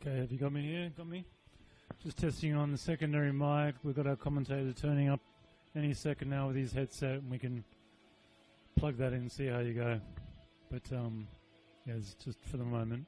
Okay, have you got me here? Got me? Just testing on the secondary mic. We've got our commentator turning up any second now with his headset, and we can plug that in and see how you go. But, yeah, it's just for the moment.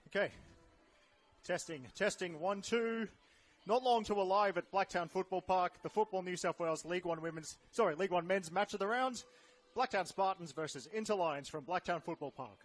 Okay. Testing, 1, 2. Not long to alive at Blacktown Football Park. The Football New South Wales League One men's match of the round. Blacktown Spartans versus Interlions from Blacktown Football Park.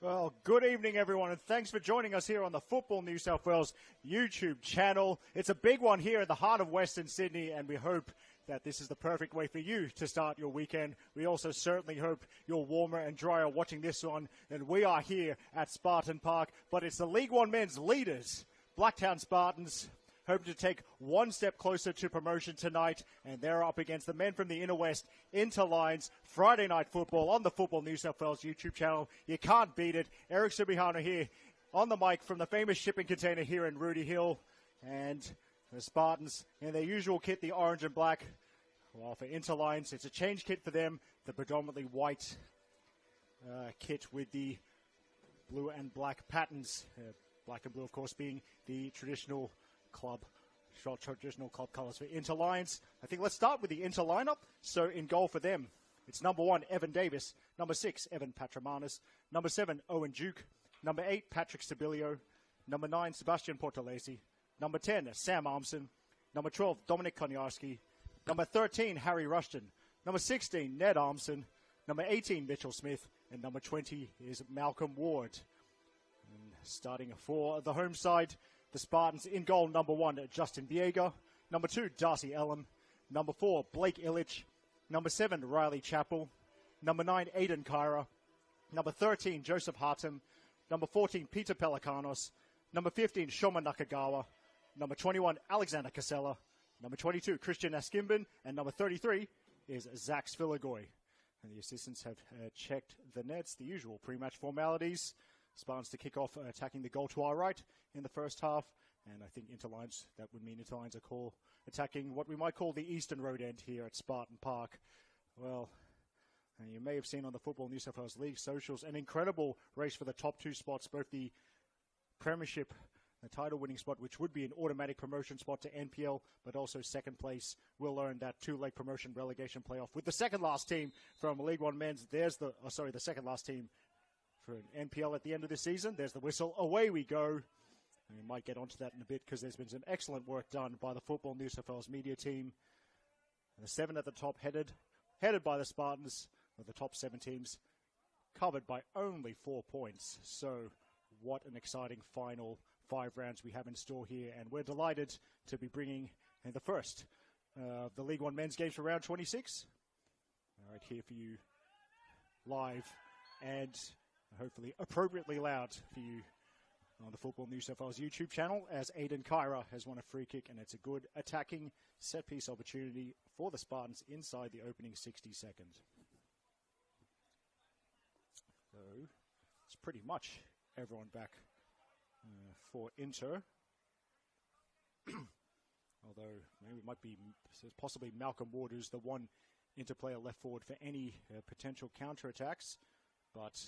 Well, good evening, everyone, and thanks for joining us here on the Football New South Wales YouTube channel. It's a big one here in the heart of Western Sydney, and we hope that this is the perfect way for you to start your weekend. We also certainly hope you're warmer and drier watching this one than we are here at Spartan Park. But it's the League One men's leaders, Blacktown Spartans, hoping to take one step closer to promotion tonight, and they're up against the men from the Inner West, Interlions, Friday Night Football on the Football New South Wales YouTube channel. You can't beat it. Eric Subihana here on the mic from the famous shipping container here in Rudy Hill, and the Spartans in their usual kit, the orange and black. Well, for Interlions, it's a change kit for them, the predominantly white kit with the blue and black patterns. Black and blue, of course, being the traditional club colours for Interlions. I think let's start with the Inter lineup. So in goal for them, it's number 1, Evan Davis. Number 6, Evan Patramanis. Number 7, Owen Duke. Number 8, Patrick Stabilio. Number 9, Sebastian Portalesi. Number 10, Sam Armson. Number 12, Dominic Koniarski. Number 13, Harry Rushton. Number 16, Ned Armson. Number 18, Mitchell Smith. And number 20 is Malcolm Ward. And starting for the home side, the Spartans in goal, number 1, Justin Biega. Number 2, Darcy Ellum. Number 4, Blake Illich. Number 7, Riley Chappell. Number 9, Aidan Kyra. Number 13, Joseph Hartum. Number 14, Peter Pelikanos. Number 15, Shoma Nakagawa. Number 21, Alexander Casella. Number 22, Christian Askimban. And number 33 is Zach Svilagoy. And the assistants have checked the nets, the usual pre-match formalities. Spartans to kick off attacking the goal to our right in the first half. And I think Interlions, that would mean Interlions are attacking what we might call the eastern road end here at Spartan Park. Well, and you may have seen on the Football New South Wales League socials an incredible race for the top 2 spots, both the Premiership, the title-winning spot, which would be an automatic promotion spot to NPL, but also second place will earn that 2-leg promotion relegation playoff. With the second last team from League One men's, there's the second last team for an NPL at the end of the season. There's the whistle. Away we go. And we might get onto that in a bit because there's been some excellent work done by the Football New South Wales media team. And the 7 at the top headed by the Spartans, with the top 7 teams covered by only 4 points. So what an exciting final 5 rounds we have in store here. And we're delighted to be bringing in the first of the League One men's games for round 26. All right, here for you live and hopefully appropriately loud for you on the Football New South Wales YouTube channel, as Aidan Kyra has won a free kick, and it's a good attacking set-piece opportunity for the Spartans inside the opening 60 seconds. So it's pretty much everyone back for Inter. Although maybe it might be possibly Malcolm Ward, who's the one Inter player left forward for any potential counter-attacks. But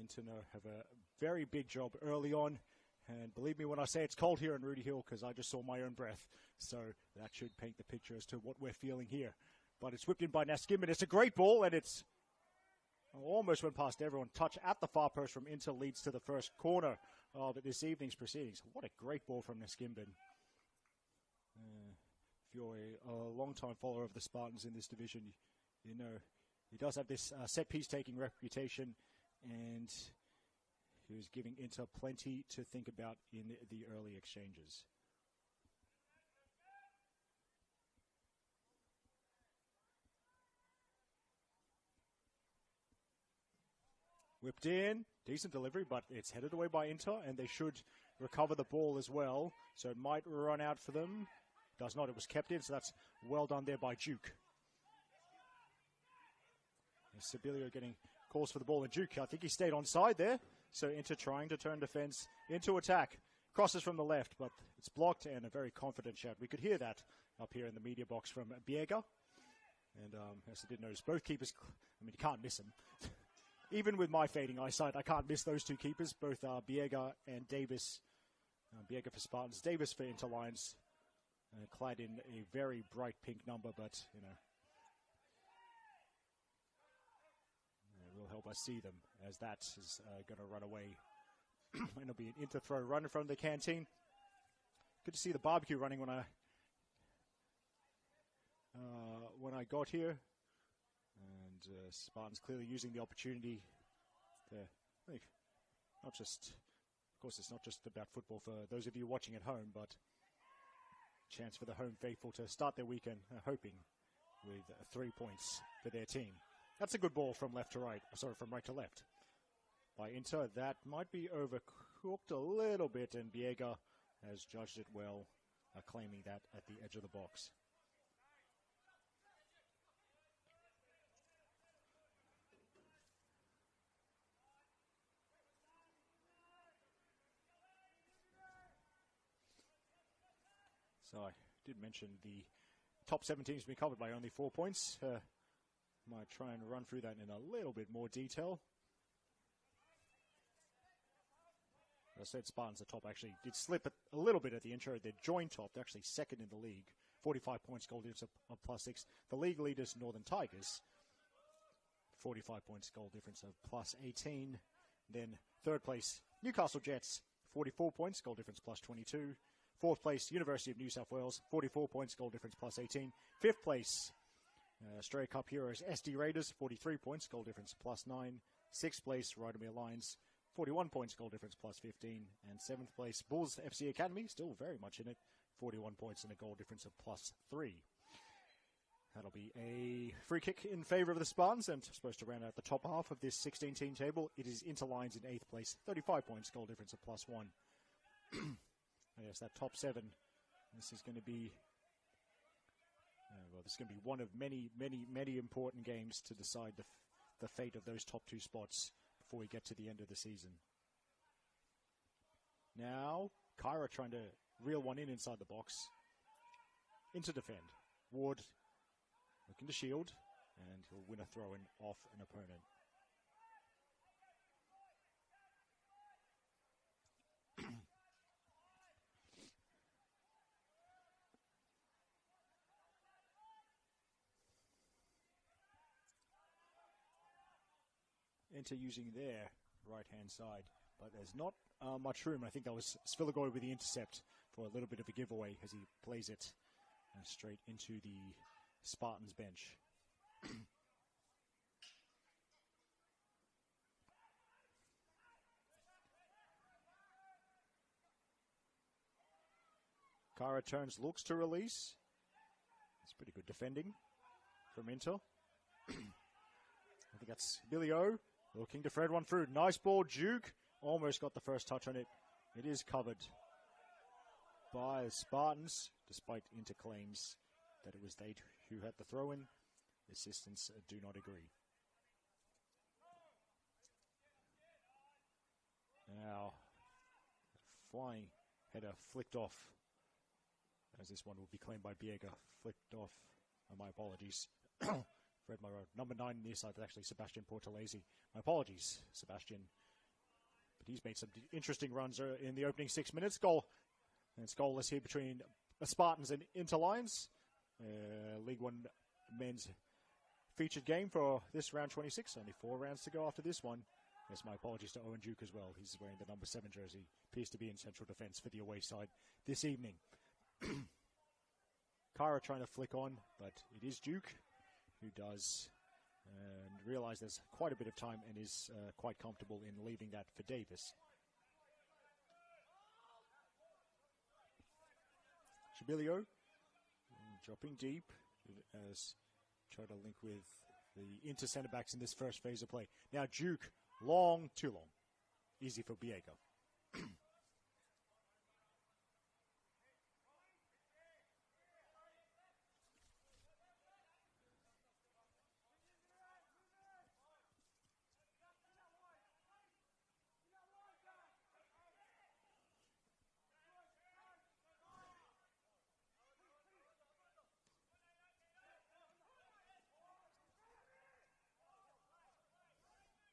Inter have a very big job early on. And believe me when I say it's cold here in Rudy Hill, because I just saw my own breath. So that should paint the picture as to what we're feeling here. But it's whipped in by Naskim, it's a great ball, and it's almost went past everyone. Touch at the far post from Inter leads to the first corner of this evening's proceedings. What a great ball from Naskimbin. If you're a long-time follower of the Spartans in this division, you know he does have this set-piece taking reputation, and he was giving Inter plenty to think about in the early exchanges. Whipped in, decent delivery, but it's headed away by Inter, and they should recover the ball as well. So it might run out for them. Does not, it was kept in, so that's well done there by Duke. Sibilio getting calls for the ball, and Duke, I think he stayed onside there. So Inter trying to turn defense into attack. Crosses from the left, but it's blocked, and a very confident shot. We could hear that up here in the media box from Biega. And as I did notice, both keepers, I mean, you can't miss them. Even with my fading eyesight, I can't miss those 2 keepers, both Biega and Davis. Biega for Spartans, Davis for Interlions, clad in a very bright pink number, but, you know, it will help us see them, as that is going to run away. And it'll be an Inter throw run in front of the canteen. Good to see the barbecue running when I got here. And Spartans clearly using the opportunity I think not just, of course, it's not just about football for those of you watching at home, but chance for the home faithful to start their weekend hoping with 3 points for their team. That's a good ball from left to right, from right to left by Inter. That might be overcooked a little bit, and Biega has judged it well, claiming that at the edge of the box. So I did mention the top 7 teams to be covered by only 4 points. Might try and run through that in a little bit more detail. As I said, Spartans at top actually did slip a little bit at the intro. They're joint top. They're actually second in the league. 45 points, goal difference of +6. The league leaders, Northern Tigers, 45 points, goal difference of +18. Then third place, Newcastle Jets, 44 points, goal difference +22. Fourth place, University of New South Wales, 44 points, goal difference +18. Fifth place, Australia Cup heroes, SD Raiders, 43 points, goal difference +9. Sixth place, Rydermere Lions, 41 points, goal difference +15. And seventh place, Bulls FC Academy, still very much in it, 41 points and a goal difference of +3. That'll be a free kick in favour of the Spartans, and supposed to round out the top half of this 16-team table. It is Inter Lions in 8th place, 35 points, goal difference of +1. Yes, that top 7. This is going to be, this is going to be one of many important games to decide the fate of those top 2 spots before we get to the end of the season. Now, Kyra trying to reel one in inside the box. Into defend. Ward looking to shield, and he'll win a throw-in off an opponent. Inter using their right-hand side, but there's not much room. I think that was Sviligoi with the intercept for a little bit of a giveaway as he plays it straight into the Spartans bench. Kara turns, looks to release. It's pretty good defending from Inter. I think that's Billy O looking to thread one through. Nice ball, Duke. Almost got the first touch on it. It is covered by the Spartans, despite Inter claims that it was they who had the throw-in. The assistants do not agree. Now, flying header flicked off, as this one will be claimed by Biega. Flicked off. My apologies. Fred Monroe. Number 9 near side, actually Sebastian Portalesi. My apologies, Sebastian. But he's made some interesting runs in the opening 6 minutes. Goal. And it's goalless here between the Spartans and Inter Lions. League One men's featured game for this round 26. Only 4 rounds to go after this one. Yes, my apologies to Owen Duke as well. He's wearing the number 7 jersey. Appears to be in central defence for the away side this evening. Kara trying to flick on, but it is Duke who does realise there's quite a bit of time and is quite comfortable in leaving that for Davis. Chabilio dropping deep as try to link with the Inter centre backs in this first phase of play. Now Duke, long, too long. Easy for Biega.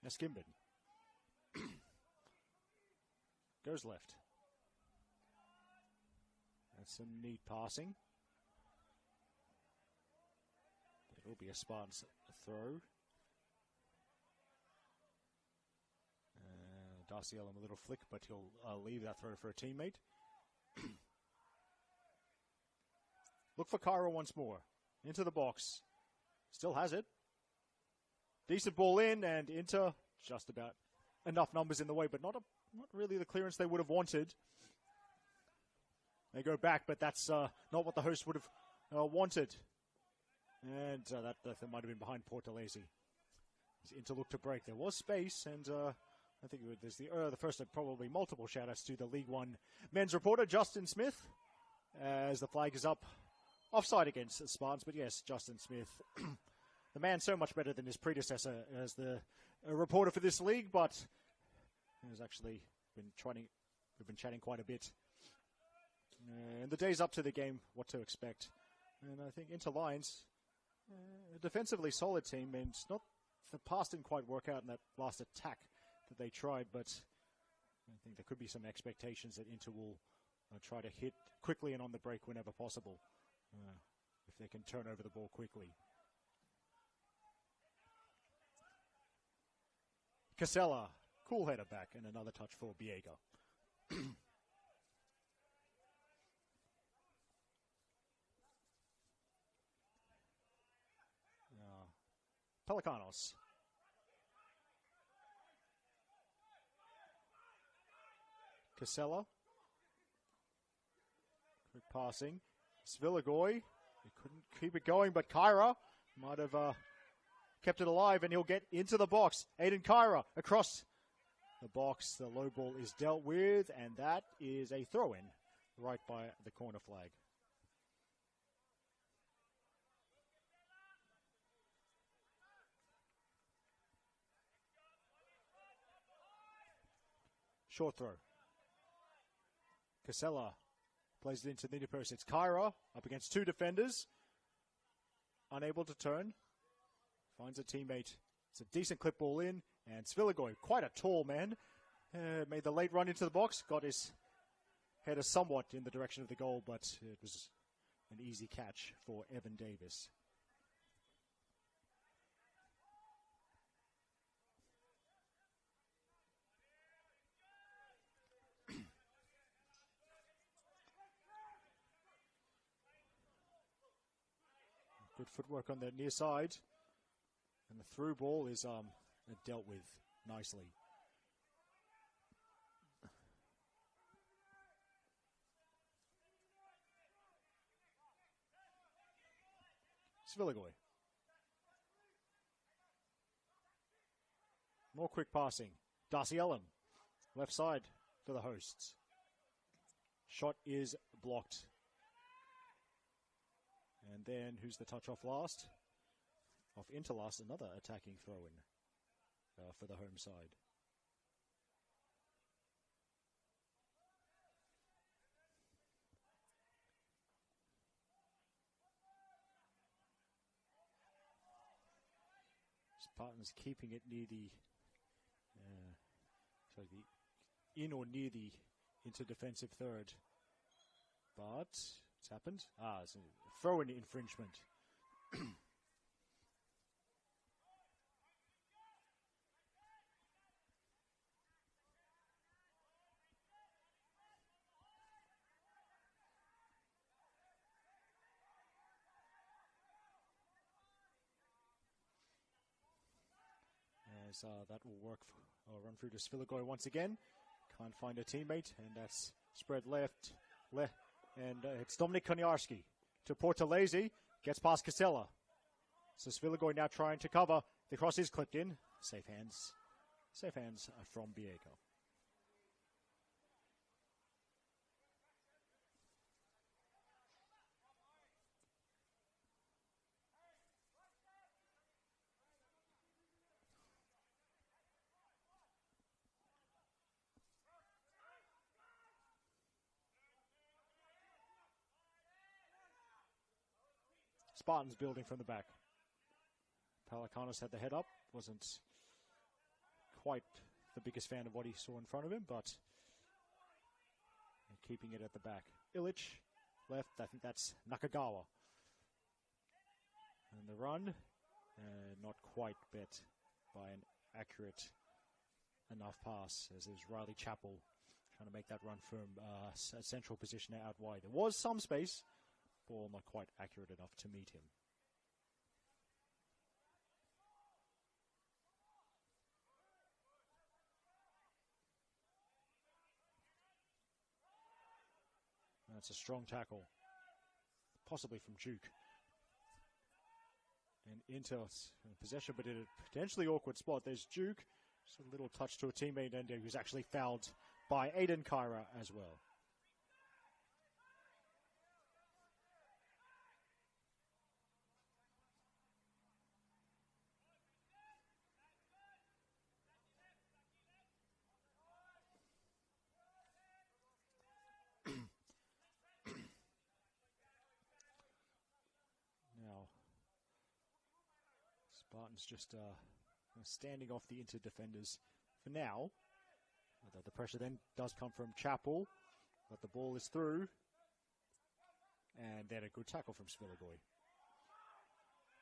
Now Skimbin goes left. That's some neat passing. It'll be a Spartans throw. Darcy Ellum a little flick, but he'll leave that throw for a teammate. Look for Cairo once more. Into the box. Still has it. Decent ball in, and Inter just about enough numbers in the way, but not really the clearance they would have wanted. They go back, but that's not what the host would have wanted. And that might have been behind Portalese. Inter looked to break. There was space, and I think there's the first of probably multiple shout-outs to the League One men's reporter, Justin Smith, as the flag is up. Offside against the Spartans, but yes, Justin Smith, the man so much better than his predecessor as the reporter for this league, but he's actually we've been chatting quite a bit. And the day's up to the game, what to expect. And I think Inter Lions, a defensively solid team, and not the pass didn't quite work out in that last attack that they tried, but I think there could be some expectations that Inter will try to hit quickly and on the break whenever possible, if they can turn over the ball quickly. Casella, cool header back, and another touch for Biega. Pelicanos. Casella. Quick passing. Svilagoy. He couldn't keep it going, but Kyra might have kept it alive, and he'll get into the box. Aiden Kyra across the box. The low ball is dealt with, and that is a throw-in right by the corner flag. Short throw. Casella plays it into the near post. It's Kyra up against two defenders. Unable to turn. Finds a teammate. It's a decent clip ball in. And Svilagoy, quite a tall man, made the late run into the box. Got his header somewhat in the direction of the goal, but it was an easy catch for Evan Davis. Good footwork on the near side. And the through ball is dealt with nicely. Svilagoy. More quick passing. Darcy Ellum. Left side for the hosts. Shot is blocked. And then, who's the touch off last? Off into last, another attacking throw-in for the home side. Spartans keeping it near the in or near the inter-defensive third. But it's happened. It's a throw-in infringement. As that will work. Run through to Svilagoy once again. Can't find a teammate, and that's spread left. And it's Dominic Koniarski to Portalese. Gets past Casella. So Svilagoy now trying to cover. The cross is clipped in. Safe hands. Safe hands from Biega. Spartans building from the back. Pelicanos had the head up. Wasn't quite the biggest fan of what he saw in front of him, but keeping it at the back. Illich left. I think that's Nakagawa. And the run, not quite bet by an accurate enough pass, as is Riley Chappell trying to make that run from a central position out wide. There was some space. Ball not quite accurate enough to meet him. That's a strong tackle. Possibly from Duke. And into possession, but in a potentially awkward spot. There's Duke. Just a little touch to a teammate, and he was actually fouled by Aiden Kyra as well. Now, Spartans just standing off the Inter defenders for now. The pressure then does come from Chappell, but the ball is through. And then a good tackle from Svilagoy.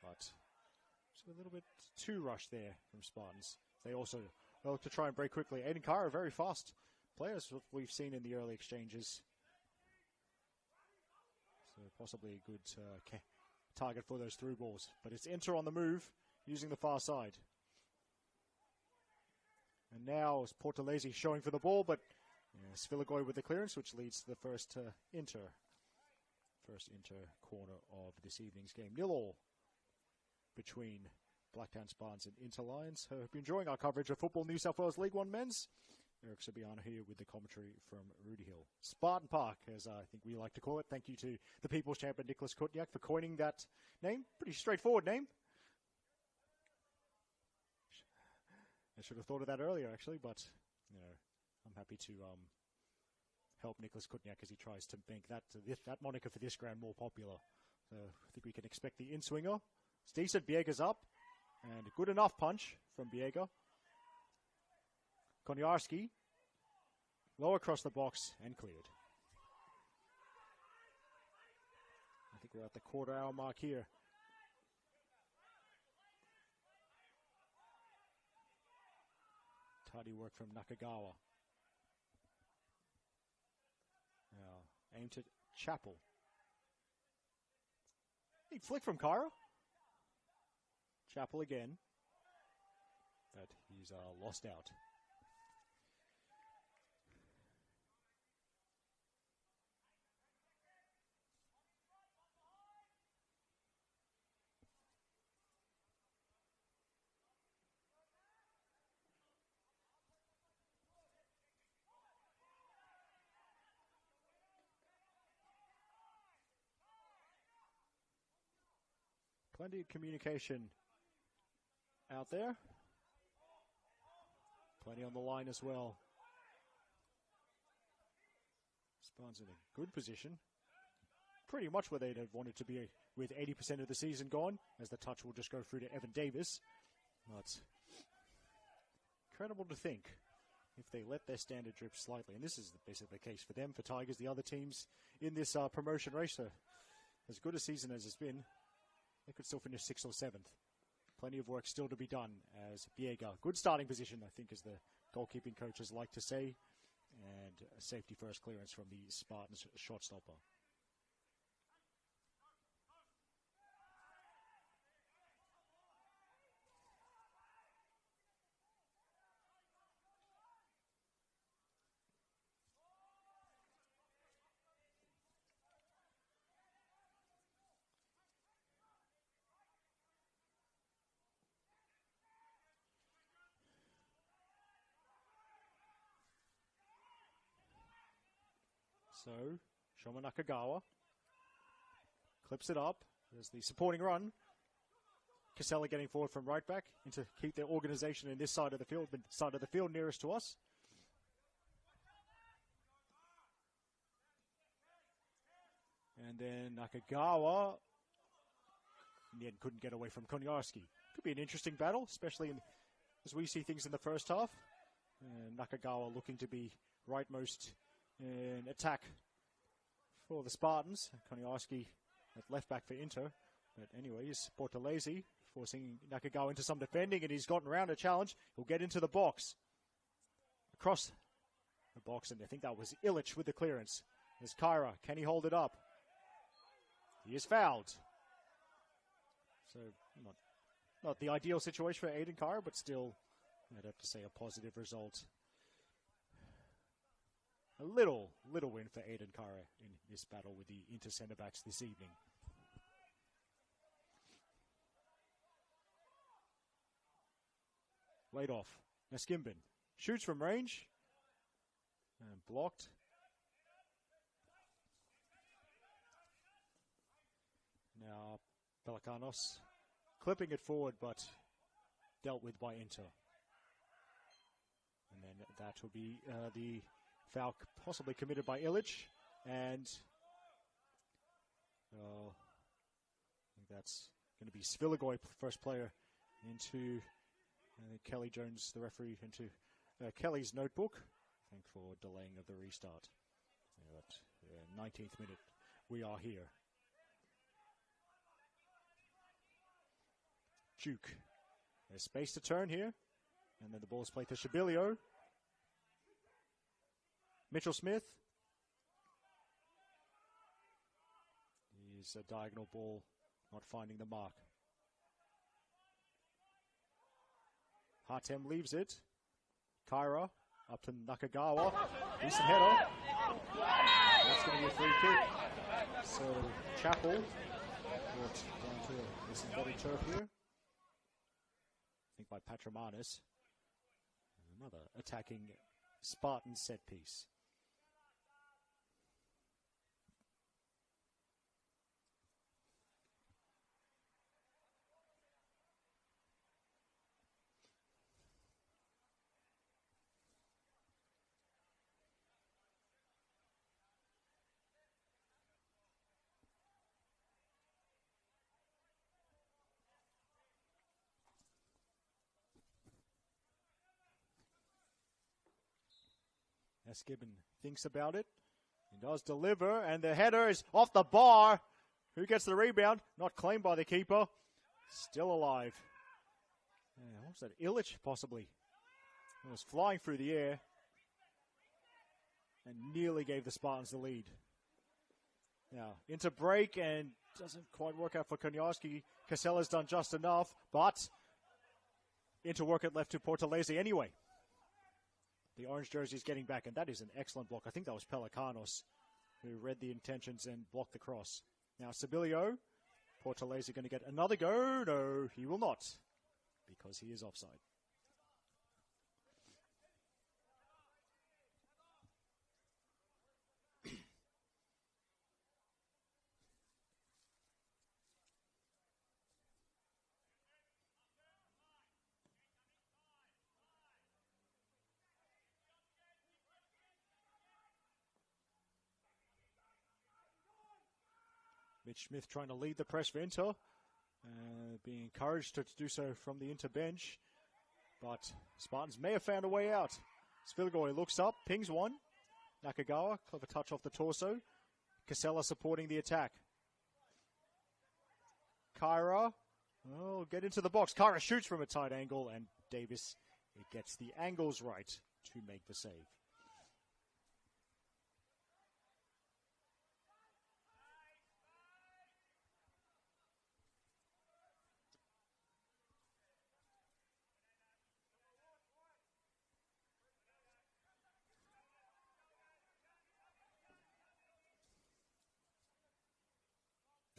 But just a little bit too rushed there from Spartans. They also look to try and break quickly. Aiden Carr, very fast players we've seen in the early exchanges. So possibly a good target for those through balls. But it's Inter on the move, using the far side. And now it's Portalese showing for the ball, but Svilagoy with the clearance, which leads to the first Inter. First Inter corner of this evening's game. 0-0 between Blacktown Spartans and Inter Lions. Hope you're enjoying our coverage of Football New South Wales League One Men's. Eric Sabiano here with the commentary from Rudy Hill. Spartan Park, as I think we like to call it. Thank you to the People's Champion Nicholas Kutniak for coining that name. Pretty straightforward name. I should have thought of that earlier, actually, but I'm happy to help Nicholas Kutniak as he tries to make that moniker for this ground more popular. So I think we can expect the in-swinger. It's decent. Biega's up, and a good enough punch from Biega. Koniarski, low across the box and cleared. I think we're at the quarter-hour mark here. Tidy work from Nakagawa. Now, aimed at Chappell. Neat flick from Kyra. Chappell again. But he's lost out. Plenty of communication out there. Plenty on the line as well. Spartans in a good position. Pretty much where they'd have wanted to be with 80% of the season gone, as the touch will just go through to Evan Davis. But incredible to think if they let their standard drip slightly. And this is basically the case for them, for Tigers, the other teams in this promotion race. So as good a season as it's been, they could still finish 6th or 7th. Plenty of work still to be done as Biega. Good starting position, I think, as the goalkeeping coaches like to say. And a safety first clearance from the Spartans shot stopper. So, Shoma Nakagawa clips it up. There's the supporting run. Casella getting forward from right back to keep their organization in this side of the field, the side of the field nearest to us. And then Nakagawa in the end couldn't get away from Koniarski. Could be an interesting battle, especially as we see things in the first half. And Nakagawa looking to be rightmost in attack for the Spartans. Koniarski at left back for Inter. But anyways, Portalese forcing Nakagawa into some defending, and he's gotten around a challenge. He'll get into the box. Across the box, and I think that was Illich with the clearance. There's Kyra. Can he hold it up? He is fouled. So not the ideal situation for Aiden Kyra, but still, I'd have to say a positive result. a little win for Aiden Kara in this battle with the inter centre backs this evening. Laid off. Naskimbin shoots from range and blocked. Now Pelicanos clipping it forward, but dealt with by Inter. And then that will be the foul possibly committed by Illich. And I think that's going to be Svilagoy, first player into Kelly Jones, the referee, into Kelly's notebook. I think for delaying of the restart. At 19th minute, we are here. Duke. There's space to turn here. And then the ball is played to Shabilio. Mitchell Smith. He's a diagonal ball, not finding the mark. Hartem leaves it. Kyra up to Nakagawa. Decent header. That's going to be a free kick. So Chappell brought down to the synthetic turf here. I think by Patramanis. Another attacking Spartan set piece. Skibbon thinks about it. He does deliver, and the header is off the bar. Who gets the rebound? Not claimed by the keeper. Still alive. What was that? Illich, possibly. It was flying through the air and nearly gave the Spartans the lead. Now, into break, and doesn't quite work out for Konyaski. Casella's done just enough, but into work it left to Portalese anyway. The orange jersey is getting back, and that is an excellent block. I think that was Pelicanos who read the intentions and blocked the cross. Now Sabilio, Portalese going to get another go. No, he will not, because he is offside. Mitch Smith trying to lead the press for Inter, being encouraged to do so from the Inter bench. But Spartans may have found a way out. Svilagoy looks up, pings one. Nakagawa, clever touch off the torso. Casella supporting the attack. Kyra, get into the box. Kyra shoots from a tight angle, and Davis, it gets the angles right to make the save.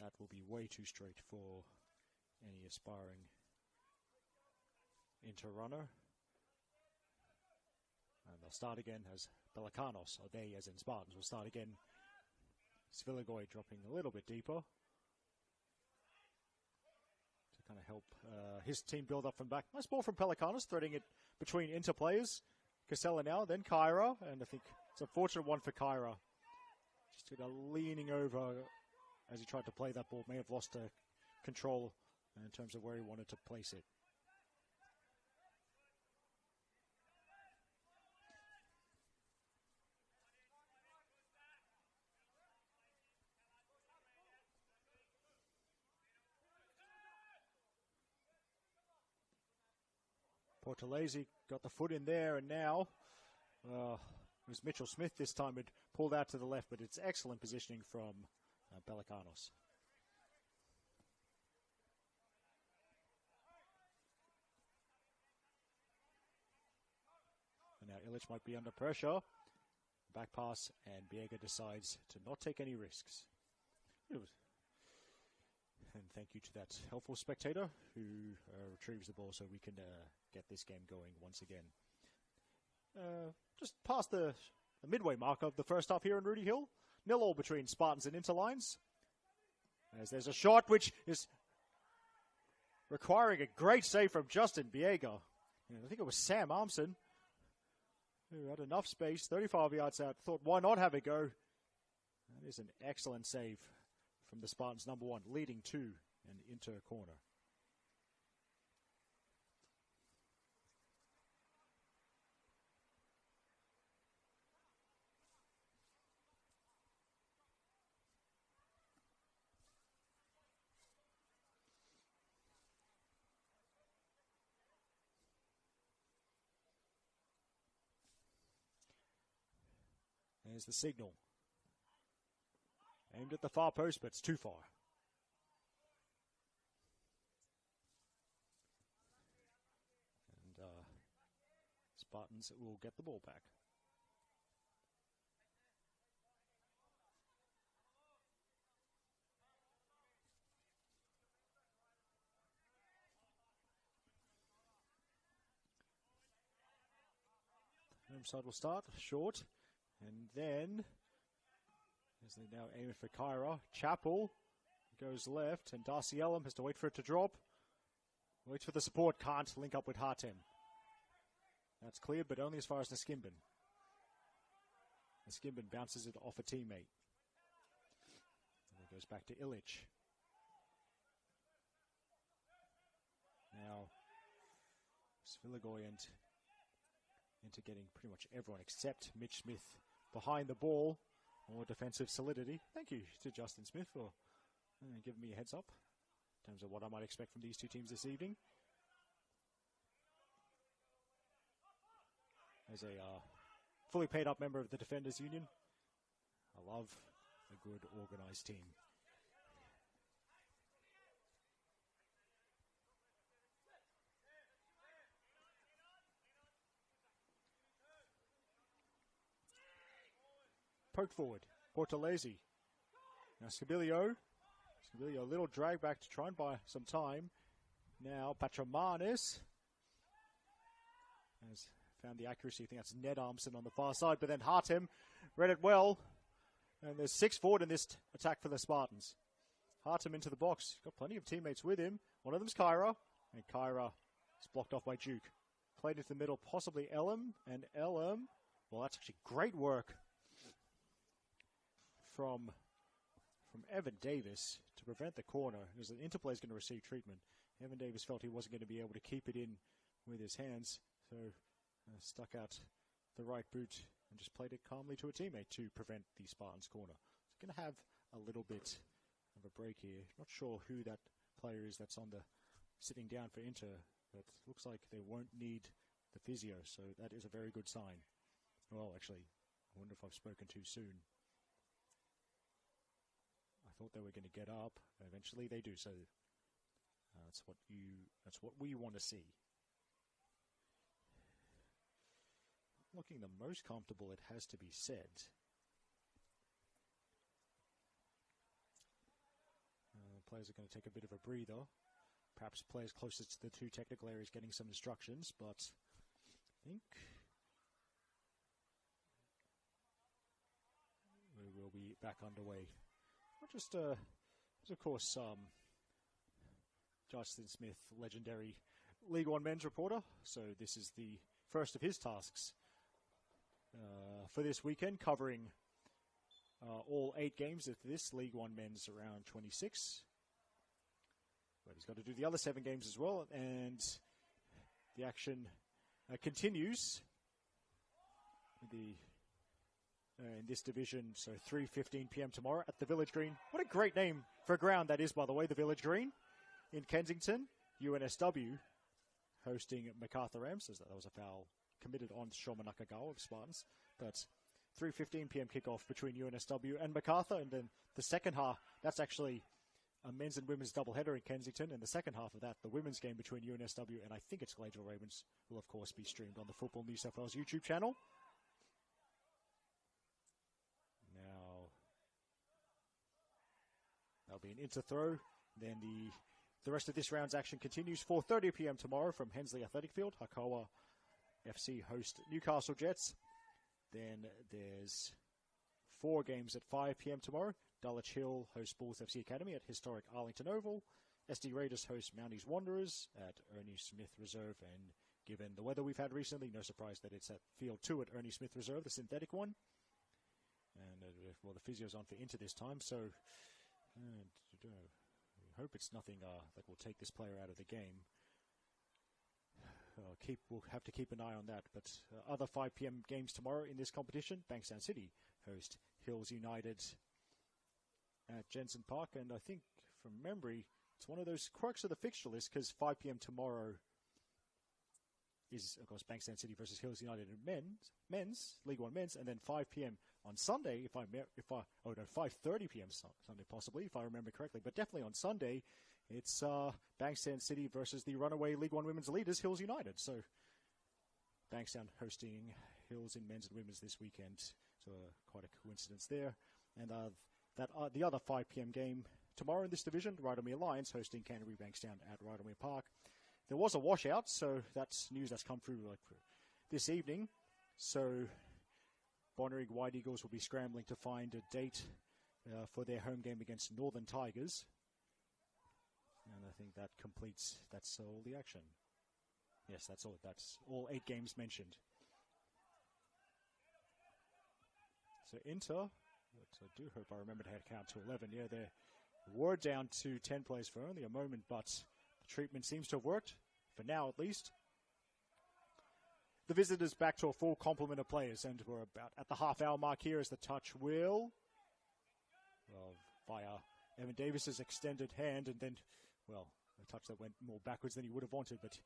That will be way too straight for any aspiring inter-runner. And they'll start again as Pelicanos, or they as in Spartans will start again. Svilagoy dropping a little bit deeper to kind of help his team build up from back. Nice ball from Pelicanos, threading it between inter players. Casella now, then Kyra, and I think it's a fortunate one for Kyra. Just took a leaning over as he tried to play that ball, may have lost control in terms of where he wanted to place it. Portalese got the foot in there, and now it was Mitchell Smith this time had pulled out to the left, but it's excellent positioning from Pelicanos. And now Illich might be under pressure. back pass, and Biega decides to not take any risks. And thank you to that helpful spectator who retrieves the ball so we can get this game going once again. Just past the midway mark of the first half here in Rudy Hill. 0-0 between Spartans and Interlines. As there's a shot which is requiring a great save from Justin Biega. I think it was Sam Armson who had enough space, 35 yards out, thought why not have a go. That is an excellent save from the Spartans number 1, leading to an Inter corner. There's the signal. Aimed at the far post, but it's too far. And Spartans will get the ball back. Home side will start, short. And then, as they now aim for Kyra, Chappell goes left, and Darcy Ellum has to wait for it to drop. Waits for the support, can't link up with Hartem. That's cleared, but only as far as Niskimbin. Niskimbin bounces it off a teammate. And it goes back to Illich. Now, Svilagoy and into getting pretty much everyone except Mitch Smith behind the ball. More defensive solidity. Thank you to Justin Smith for giving me a heads up in terms of what I might expect from these two teams this evening. As a fully paid up member of the Defenders Union, I love a good organized team. Poked forward, Portalesi. Now Scabilio, a little drag back to try and buy some time. Now Patramanis has found the accuracy. I think that's Ned Armson on the far side, but then Hartem read it well. And there's 6 forward in this attack for the Spartans. Hartem into the box, got plenty of teammates with him. One of them's Kyra, and Kyra is blocked off by Duke. Played into the middle, possibly Ellum, and Ellum, well, that's actually great work from Evan Davis to prevent the corner, because the interplay is going to receive treatment. Evan Davis felt he wasn't going to be able to keep it in with his hands, so stuck out the right boot and just played it calmly to a teammate to prevent the Spartans corner. It's going to have a little bit of a break here. Not sure who that player is that's on the sitting down for Inter, but looks like they won't need the physio, so that is a very good sign. Well, actually, I wonder if I've spoken too soon. I thought they were going to get up. Eventually they do, so that's what we want to see. Looking the most comfortable, it has to be said. Players are going to take a bit of a breather. Perhaps players closest to the 2 technical areas getting some instructions, but I think we will be back underway. Not just, of course, Justin Smith, legendary League One men's reporter. So this is the first of his tasks for this weekend, covering all 8 games of this League One men's round 26. But he's got to do the other 7 games as well, and the action continues. In this division, so 3:15 p.m. tomorrow at the Village Green. What a great name for a ground that is, by the way, the Village Green in Kensington. UNSW hosting MacArthur Rams. That was a foul committed on Shoma Nakagawa of Spartans. But 3:15 p.m. kickoff between UNSW and MacArthur, and then the second half, that's actually a men's and women's doubleheader in Kensington, and the second half of that, the women's game between UNSW and I think it's Gladwell Ravens, will of course be streamed on the Football New South Wales YouTube channel. be an Inter throw. Then the rest of this round's action continues. 4:30 p.m. tomorrow from Hensley Athletic Field. Hakawa FC host Newcastle Jets. Then there's 4 games at 5 p.m. tomorrow. Dulwich Hill host Bulls FC Academy at historic Arlington Oval. SD Raiders host Mounties Wanderers at Ernie Smith Reserve. And given the weather we've had recently, no surprise that it's at Field 2 at Ernie Smith Reserve, the synthetic one. And, well, the physio's on for Inter this time, so we hope it's nothing that will take this player out of the game. We'll have to keep an eye on that. But other 5 p.m. games tomorrow in this competition, Bankstown City host Hills United at Jensen Park. And I think, from memory, it's one of those quirks of the fixture list, because 5 p.m. tomorrow is, of course, Bankstown City versus Hills United in men's, League One men's, and then 5 p.m. on Sunday, 5:30 p.m. Sunday possibly, if I remember correctly, but definitely on Sunday, it's Bankstown City versus the runaway League One women's leaders, Hills United. So Bankstown hosting Hills in men's and women's this weekend, so quite a coincidence there. And the other 5 p.m. game tomorrow in this division, Rydomere Lions hosting Canterbury Bankstown at Rydomere Park. There was a washout, so that's news that's come through this evening. So Bonnyrigg White Eagles will be scrambling to find a date for their home game against Northern Tigers. And I think that's all the action. Yes, that's all 8 games mentioned. So Inter, I do hope I remember to count to 11. Yeah, they were down to 10 players for only a moment, but the treatment seems to have worked, for now at least. The visitors back to a full complement of players, and we're about at the half-hour mark here as the touch will, via Evan Davis's extended hand, and then, a touch that went more backwards than he would have wanted, but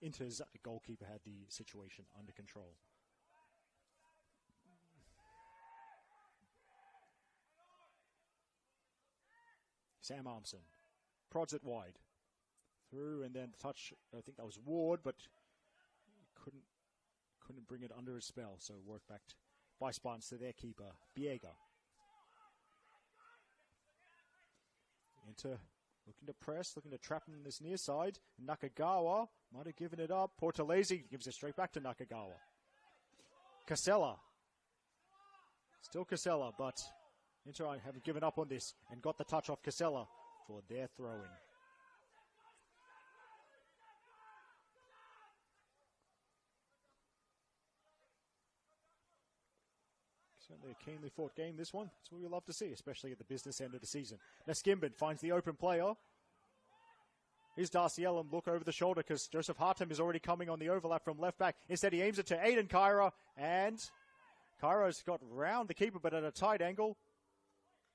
Inter's goalkeeper had the situation under control. Sam Armson prods it wide. Through, and then the touch, I think that was Ward, but couldn't bring it under his spell, so worked back by Spartans to their keeper, Biega. Inter looking to press, looking to trap him in this near side. Nakagawa might have given it up. Portalese gives it straight back to Nakagawa. Casella. Still Casella, but Inter haven't given up on this and got the touch off Casella for their throw-in. Certainly a keenly fought game, this one. That's what we love to see, especially at the business end of the season. Neskimben finds the open player. Here's Darcy Ellum, look over the shoulder because Joseph Hartem is already coming on the overlap from left back. Instead, he aims it to Aiden Kyra, and Kyra's got round the keeper, but at a tight angle.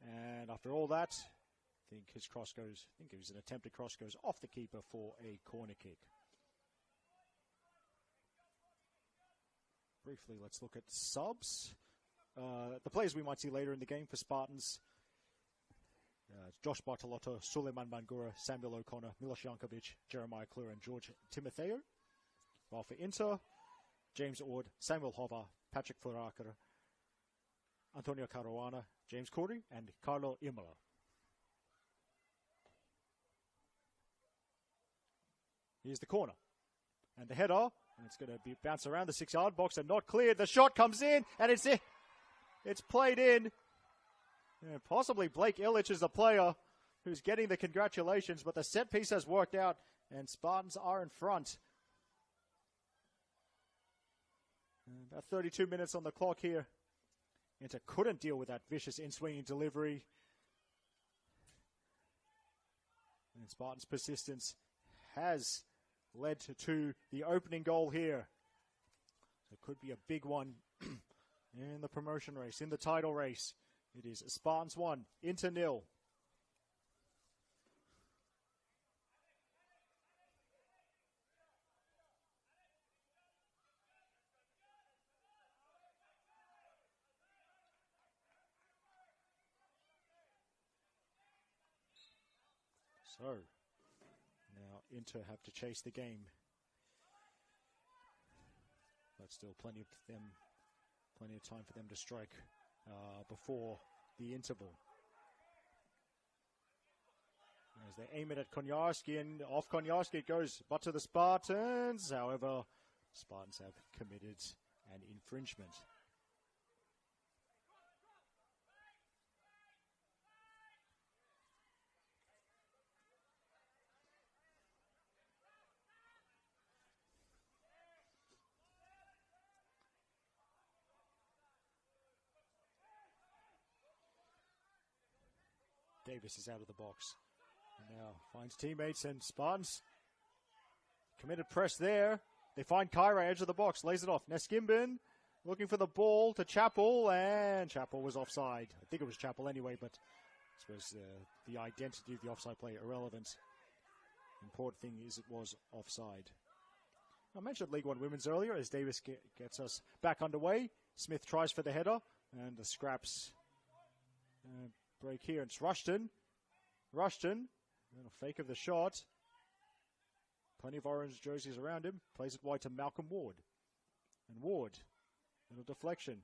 And after all that, I think it was an attempted cross, goes off the keeper for a corner kick. Briefly, let's look at subs. The players we might see later in the game for Spartans. Josh Bartolotto, Suleiman Mangura, Samuel O'Connor, Milos Jankovic, Jeremiah Clure, and George Timotheo. While for Inter, James Ord, Samuel Hover, Patrick Furakar, Antonio Caruana, James Corey, and Carlo Imola. Here's the corner. And the header, and it's going to be bounce around the 6-yard box and not cleared. The shot comes in, and it's played in. And possibly Blake Illich is the player who's getting the congratulations, but the set piece has worked out, and Spartans are in front. About 32 minutes on the clock here. Inter couldn't deal with that vicious in-swinging delivery. And Spartans' persistence has led to the opening goal here. So it could be a big one in the promotion race, in the title race. It is Spartans 1, Inter 0. So, now Inter have to chase the game. But still plenty of time for them to strike before the interval. As they aim it at Konjarski, and off Konjarski it goes, but to the Spartans. However, Spartans have committed an infringement. Davis is out of the box. And now finds teammates, and Spartans committed press there. They find Kyra, edge of the box, lays it off. Neskimbin looking for the ball to Chappell, and Chappell was offside. I think it was Chappell anyway, but I suppose the identity of the offside play irrelevant. Important thing is it was offside. I mentioned League One Women's earlier as Davis gets us back underway. Smith tries for the header, and the scraps break here. It's Rushton. Rushton, a fake of the shot. Plenty of orange jerseys around him. Plays it wide to Malcolm Ward. And Ward, little deflection.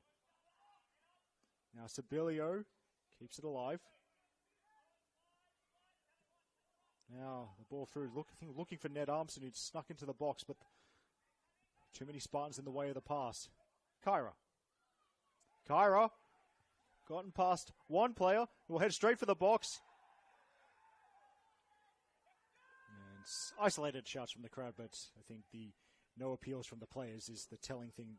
Now Sibilio keeps it alive. Now the ball through, looking for Ned Armstrong, who'd snuck into the box, but too many Spartans in the way of the pass. Kyra. Kyra, gotten past one player, will head straight for the box. And isolated shouts from the crowd, but I think the no appeals from the players is the telling thing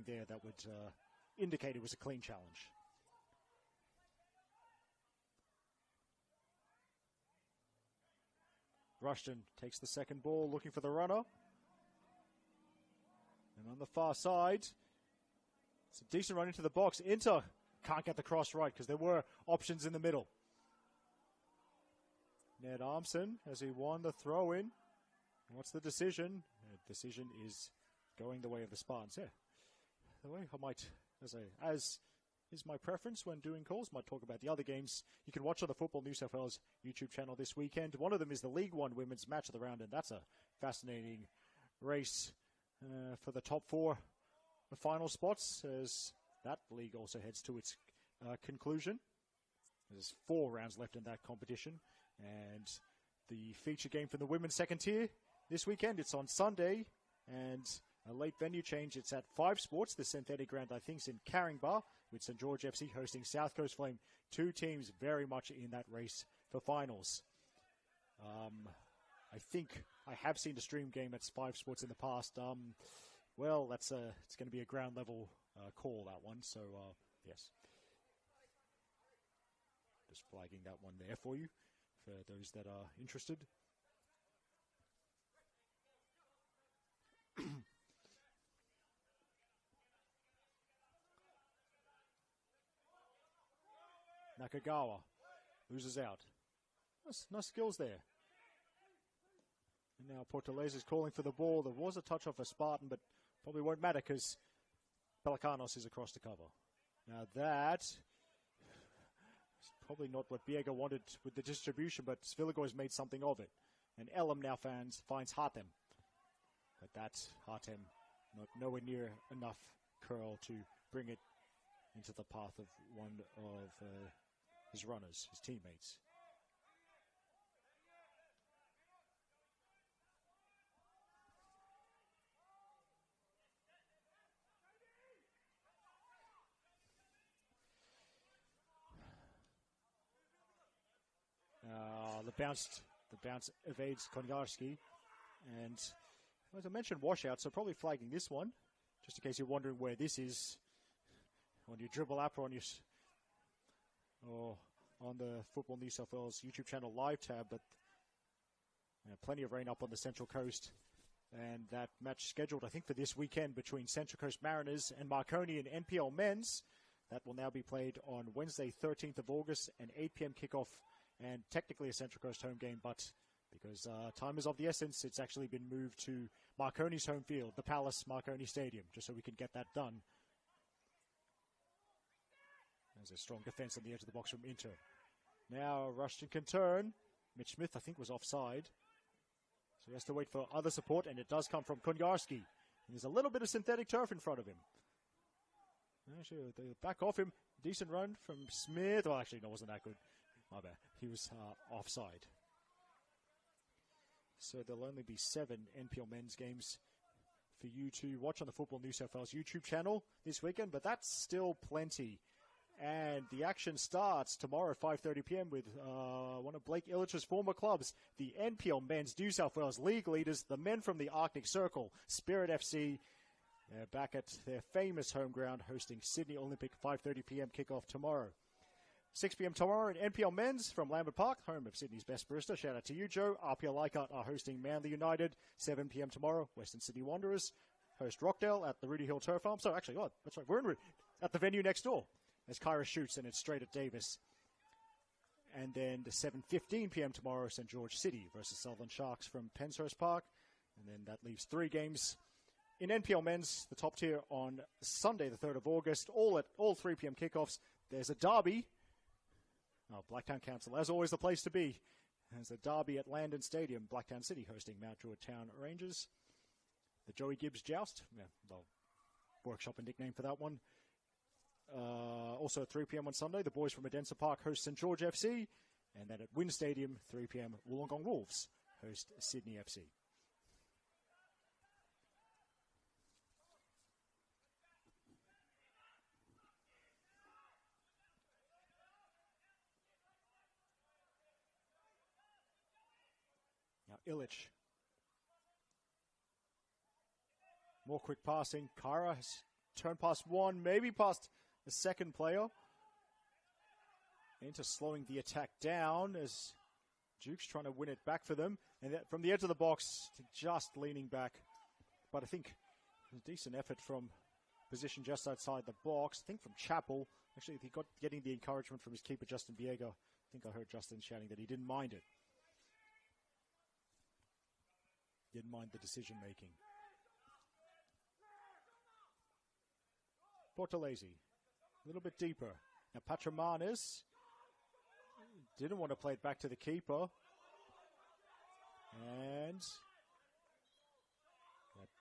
there that would indicate it was a clean challenge. Rushton takes the second ball, looking for the runner. And on the far side, it's a decent run into the box. Inter can't get the cross right because there were options in the middle. Ned Armson, as he won the throw-in. What's the decision? The decision is going the way of the Spartans. Yeah, the way I might, as is my preference when doing calls, might talk about the other games you can watch on the Football New South Wales YouTube channel this weekend. One of them is the League One Women's Match of the Round, and that's a fascinating race for the top four final spots, as that league also heads to its conclusion. There's 4 rounds left in that competition, and the feature game for the women's second tier this weekend, it's on Sunday, and a late venue change. It's at 5 Sports, the synthetic ground, I think, is in Caringbah, with St. George FC hosting South Coast Flame. 2 teams very much in that race for finals. I think I have seen a stream game at 5 Sports in the past. Well, that's it's going to be a ground level call, that one. So yes, just flagging that one there for you, for those that are interested. Nakagawa loses out. Nice skills there. And now Portales is calling for the ball. There was a touch off a Spartan, but probably won't matter because Pelikanos is across the cover. Now that is probably not what Biega wanted with the distribution, but Svilligor has made something of it. And Elam now finds Hartem. But that's Hartem, nowhere near enough curl to bring it into the path of one of his runners, his teammates. The bounce evades Konjarski, and as I mentioned, washout, so probably flagging this one, just in case you're wondering where this is on your dribble app or on the Football New South Wales YouTube channel live tab. But plenty of rain up on the Central Coast, and that match scheduled, I think, for this weekend between Central Coast Mariners and Marconi and NPL Men's. That will now be played on Wednesday, 13th of August, an 8 p.m. kickoff. And technically a Central Coast home game, but because time is of the essence, it's actually been moved to Marconi's home field, the Palace Marconi Stadium, just so we can get that done. There's a strong defense on the edge of the box from Inter. Now Rushton can turn. Mitch Smith, I think, was offside. So he has to wait for other support, and it does come from Konjarski. And there's a little bit of synthetic turf in front of him. Actually, they back off him. Decent run from Smith. Well, actually, no, it wasn't that good. My bad. he was offside. So there'll only be 7 NPL men's games for you to watch on the Football New South Wales YouTube channel this weekend, but that's still plenty. And the action starts tomorrow at 5:30 p.m. with one of Blake Illich's former clubs, the NPL men's New South Wales League leaders, the men from the Arctic Circle, Spirit FC. They're back at their famous home ground hosting Sydney Olympic, 5:30 p.m. kickoff tomorrow. 6 p.m. tomorrow at NPL Men's from Lambert Park, home of Sydney's best barista. Shout out to you, Joe. RPL Leichhardt are hosting Manly United. 7 p.m. tomorrow, Western Sydney Wanderers host Rockdale at the Rudy Hill Turf Farm. So actually, oh, that's right, we're at the venue next door as Kyra shoots, and it's straight at Davis. And then the 7:15 p.m. tomorrow, St. George City versus Sutherland Sharks from Penshurst Park. And then that leaves 3 games in NPL Men's, the top tier on Sunday, the 3rd of August, all 3 p.m. kickoffs. There's a derby. Oh, Blacktown Council, as always, the place to be. There's a derby at Landon Stadium, Blacktown City hosting Mount Druitt Town Rangers. The Joey Gibbs Joust, yeah, they'll workshop a nickname for that one. Also at 3 p.m. on Sunday, the boys from Medensa Park host St. George FC. And then at Wynn Stadium, 3 p.m., Wollongong Wolves host Sydney FC. Now Illich. More quick passing. Kyra has turned past one, maybe past the second player. Into slowing the attack down as Duke's trying to win it back for them. And that, from the edge of the box to just leaning back. But I think a decent effort from position just outside the box. I think from Chappell. Actually, he got getting the encouragement from his keeper, Justin Viega. I think I heard Justin shouting that he didn't mind it. Didn't mind the decision making. Portalese, a little bit deeper. Now Patramanis didn't want to play it back to the keeper. And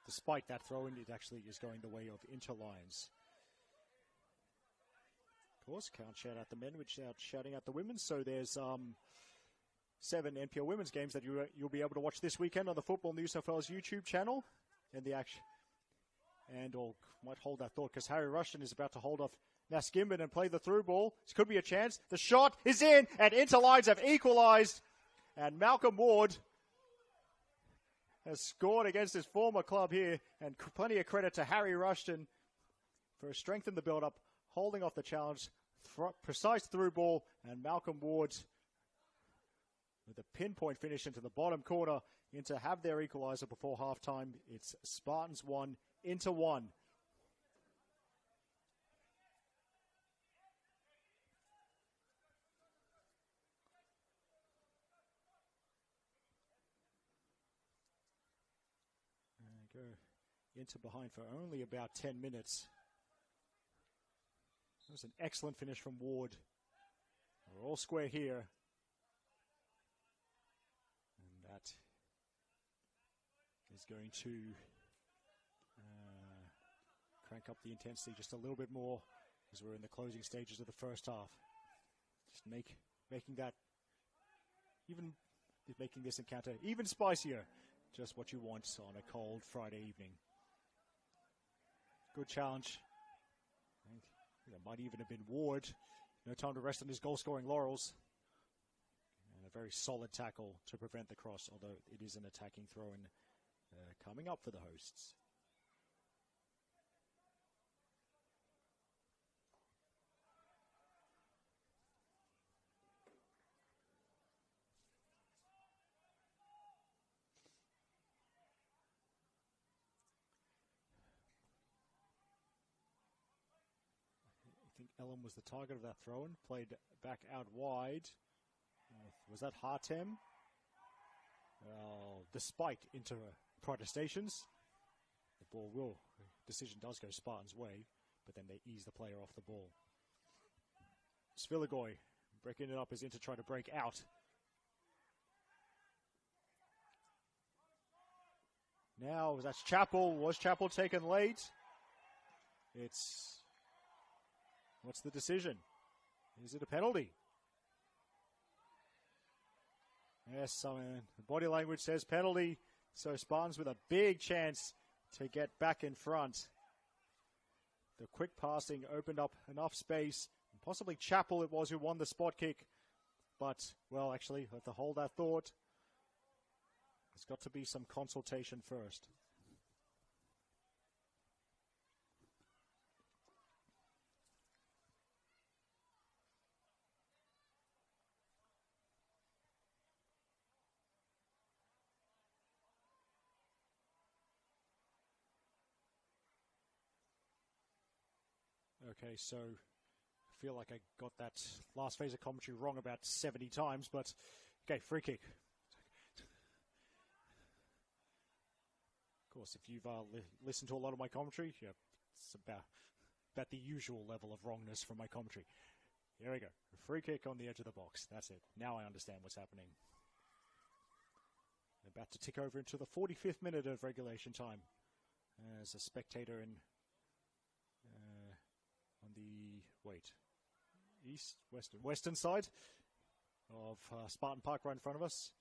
despite that throw-in, it actually is going the way of Interlions. Of course, can't shout out the men without shouting out the women. So there's 7 NPL women's games that you'll be able to watch this weekend on the Football New South Wales YouTube channel. And the action. And or might hold that thought because Harry Rushton is about to hold off Naskimban and play the through ball. This could be a chance. The shot is in, and Interlions have equalised. And Malcolm Ward has scored against his former club here. And plenty of credit to Harry Rushton for strengthening the build-up, holding off the challenge, precise through ball, and Malcolm Ward with a pinpoint finish into the bottom corner to have their equaliser before halftime. It's Spartans 1, Inter 1. Go Inter behind for only about 10 minutes. That was an excellent finish from Ward. We're all square here. And that is going to crank up the intensity just a little bit more as we're in the closing stages of the first half. Just making this encounter even spicier. Just what you want on a cold Friday evening. Good challenge. I think it might even have been Ward. No time to rest on his goal-scoring laurels. And a very solid tackle to prevent the cross, although it is an attacking throw-in coming up for the hosts. I think Ellen was the target of that throw-in. Played back out wide. Was that Hartem? Despite protestations, the decision does go Spartans' way, but then they ease the player off the ball. Svilagoy breaking it up as Inter try to break out. Now that's Chappell. Was Chappell taken late? What's the decision? Is it a penalty? Yes, I mean, the body language says penalty. So Spartans with a big chance to get back in front. The quick passing opened up enough space. Possibly Chappell it was who won the spot kick. But, well, actually, have to hold that thought. There's got to be some consultation first. Okay, so I feel like I got that last phase of commentary wrong about 70 times, but okay, free kick. Of course, if you've listened to a lot of my commentary, yeah, it's about the usual level of wrongness from my commentary. Here we go. A free kick on the edge of the box. That's it. Now I understand what's happening. About to tick over into the 45th minute of regulation time. As a spectator in on the western side of Spartan Park right in front of us.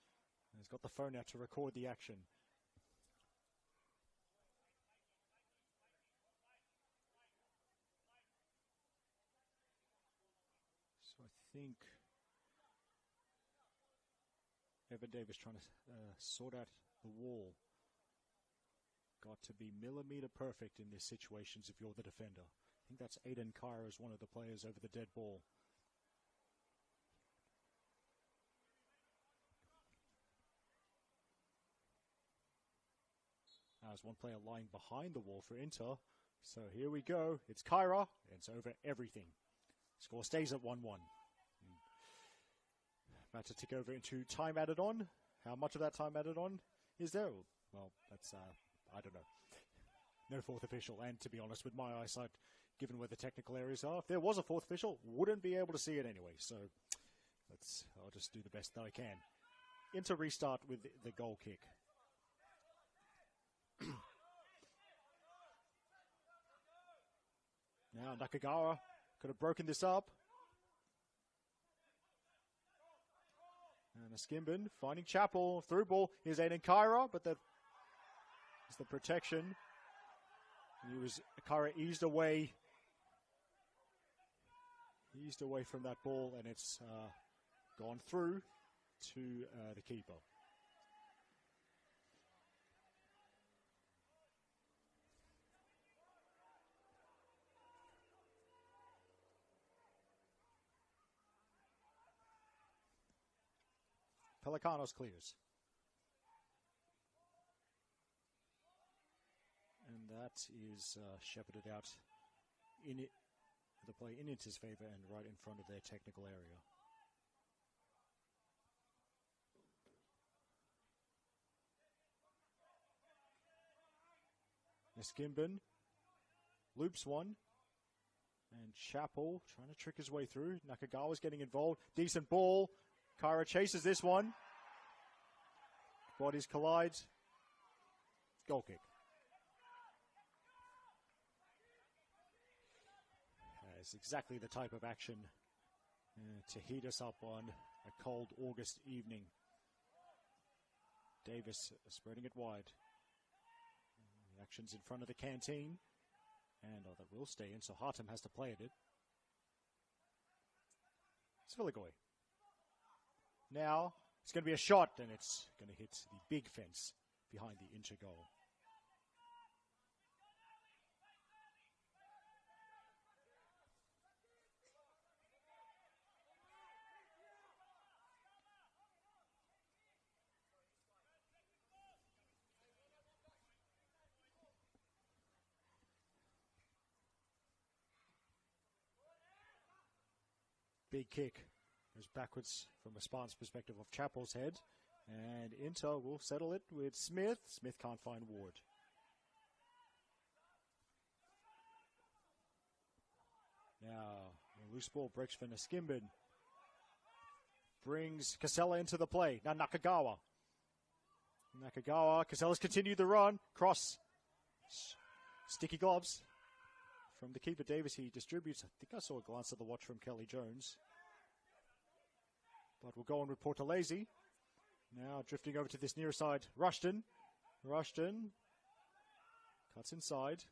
He's got the phone out to record the action. So I think Evan Davis trying to sort out the wall. Got to be millimeter perfect in these situations if you're the defender. I think that's Aiden Kyra as one of the players over the dead ball. There's one player lying behind the wall for Inter. So here we go. It's Kyra. It's over everything. Score stays at 1-1. About to tick over into time added on. How much of that time added on is there? Well, that's, I don't know. No fourth official. And to be honest, with my eyesight, given where the technical areas are, if there was a fourth official, wouldn't be able to see it anyway. So I'll just do the best that I can. Inter restart with the goal kick. Now Nakagawa could have broken this up. And a Skimbin finding Chappell. Through ball. Here's Aiden Kyra, but that is the protection. Kyra eased away from that ball, and it's gone through to the keeper. Pelicanos clears. And that is shepherded out in it, the play in Inter's favour and right in front of their technical area. Niskimbin loops one. And Chappell trying to trick his way through. Nakagawa's getting involved. Decent ball. Kyra chases this one. Bodies collide. Goal kick. It's exactly the type of action to heat us up on a cold August evening. Davis spreading it wide. The action's in front of the canteen. And that will stay in, so Hartem has to play at it. Svilagoy. Now, it's going to be a shot, and it's going to hit the big fence behind the Inter goal. Big kick. Goes backwards from a Spartans perspective of Chappell's head. And Inter will settle it with Smith. Smith can't find Ward. Now, a loose ball breaks for Niskimbin. Brings Casella into the play. Now Nakagawa. Casella's continued the run. Cross. Sticky gloves from the keeper Davis. He distributes. I think I saw a glance at the watch from Kelly Jones. But we'll go on with Portalese. Now drifting over to this near side. Rushton cuts inside.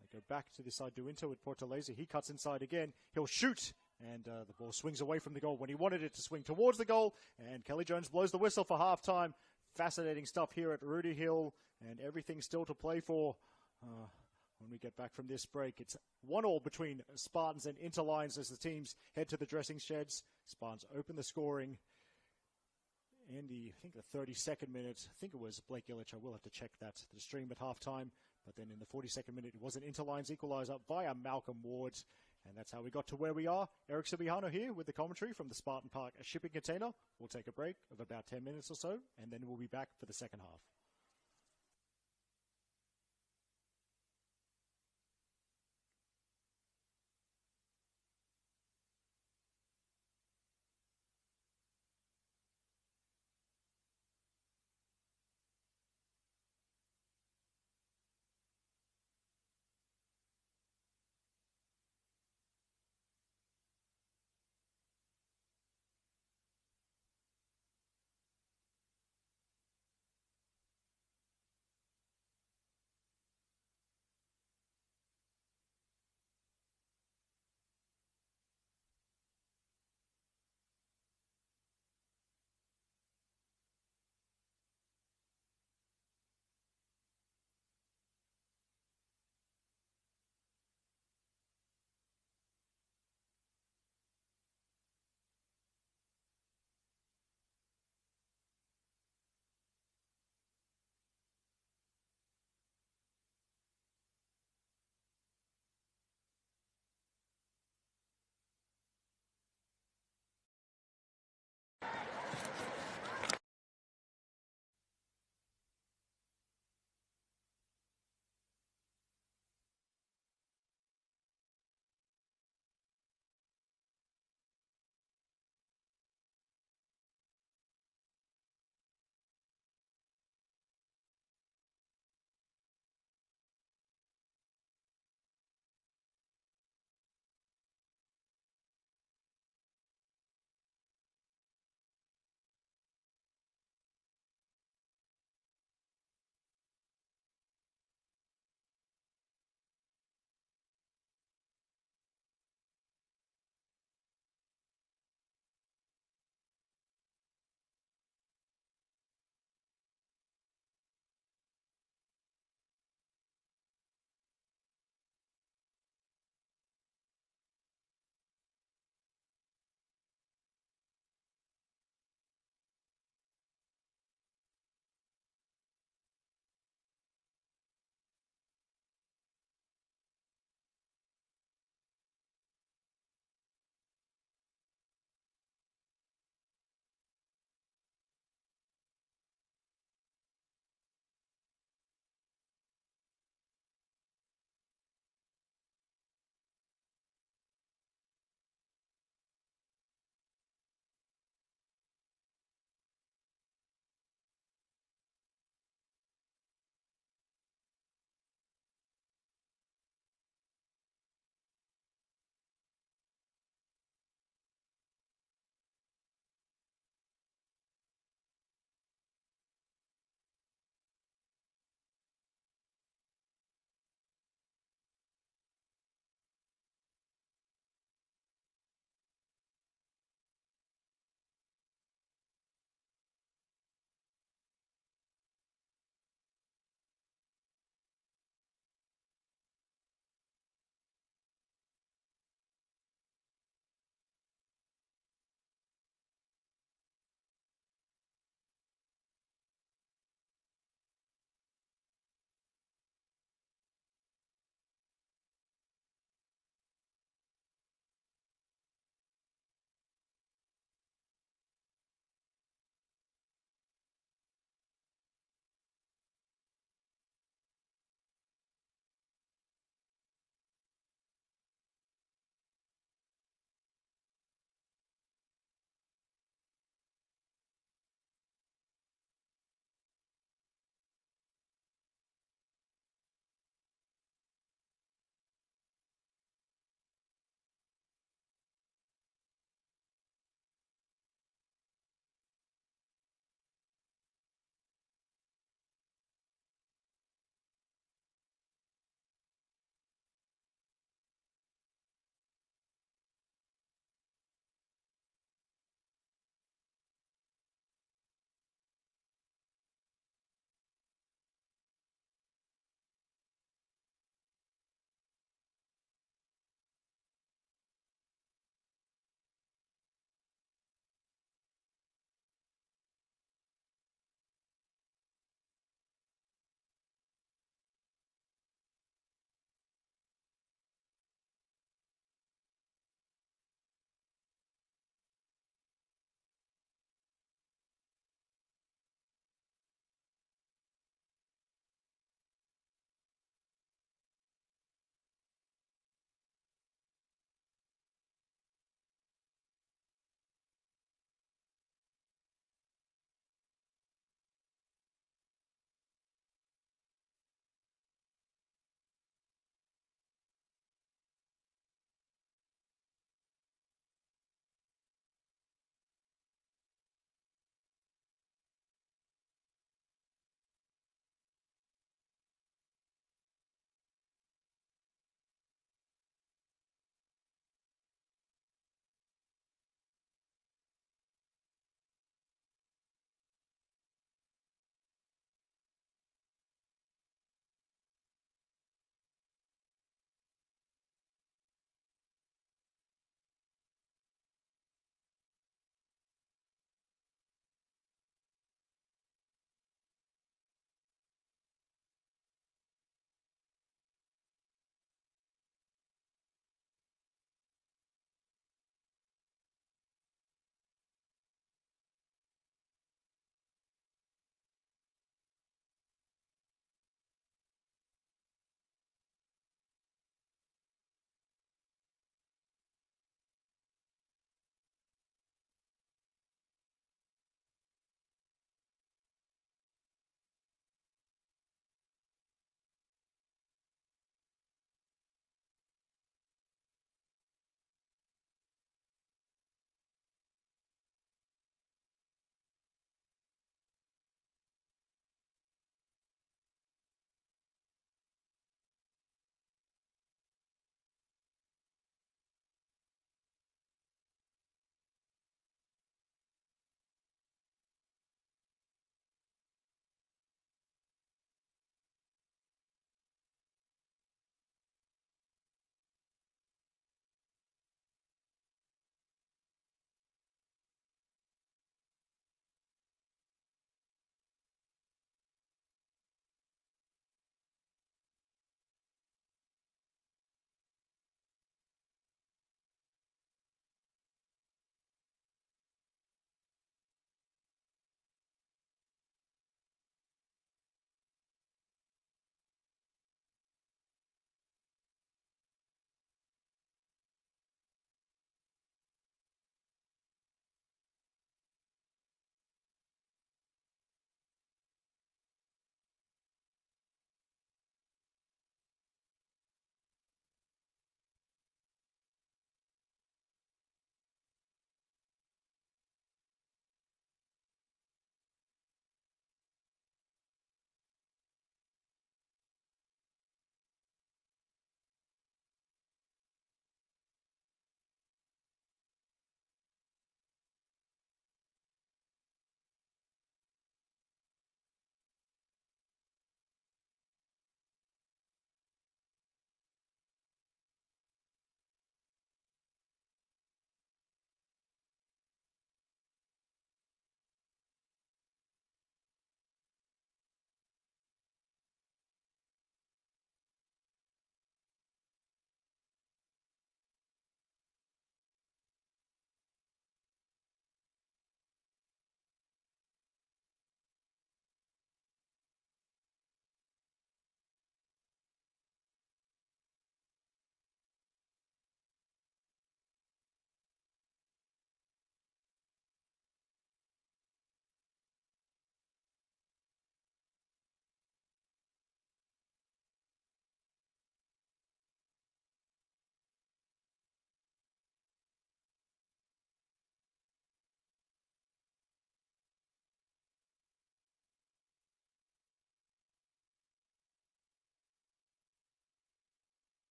They go back to this side. Duinto with Portalese. He cuts inside again. He'll shoot. And the ball swings away from the goal when he wanted it to swing towards the goal. And Kelly Jones blows the whistle for halftime. Fascinating stuff here at Rudy Hill. And everything still to play for when we get back from this break. It's 1-1 between Spartans and Interlines as the teams head to the dressing sheds. Spartans open the scoring in the 32nd minute. I think it was Blake Illich. I will have to check that, the stream at halftime. But then in the 42nd minute, it was an Interlines equaliser via Malcolm Ward. And that's how we got to where we are. Eric Subihano here with the commentary from the Spartan Park shipping container. We'll take a break of about 10 minutes or so, and then we'll be back for the second half.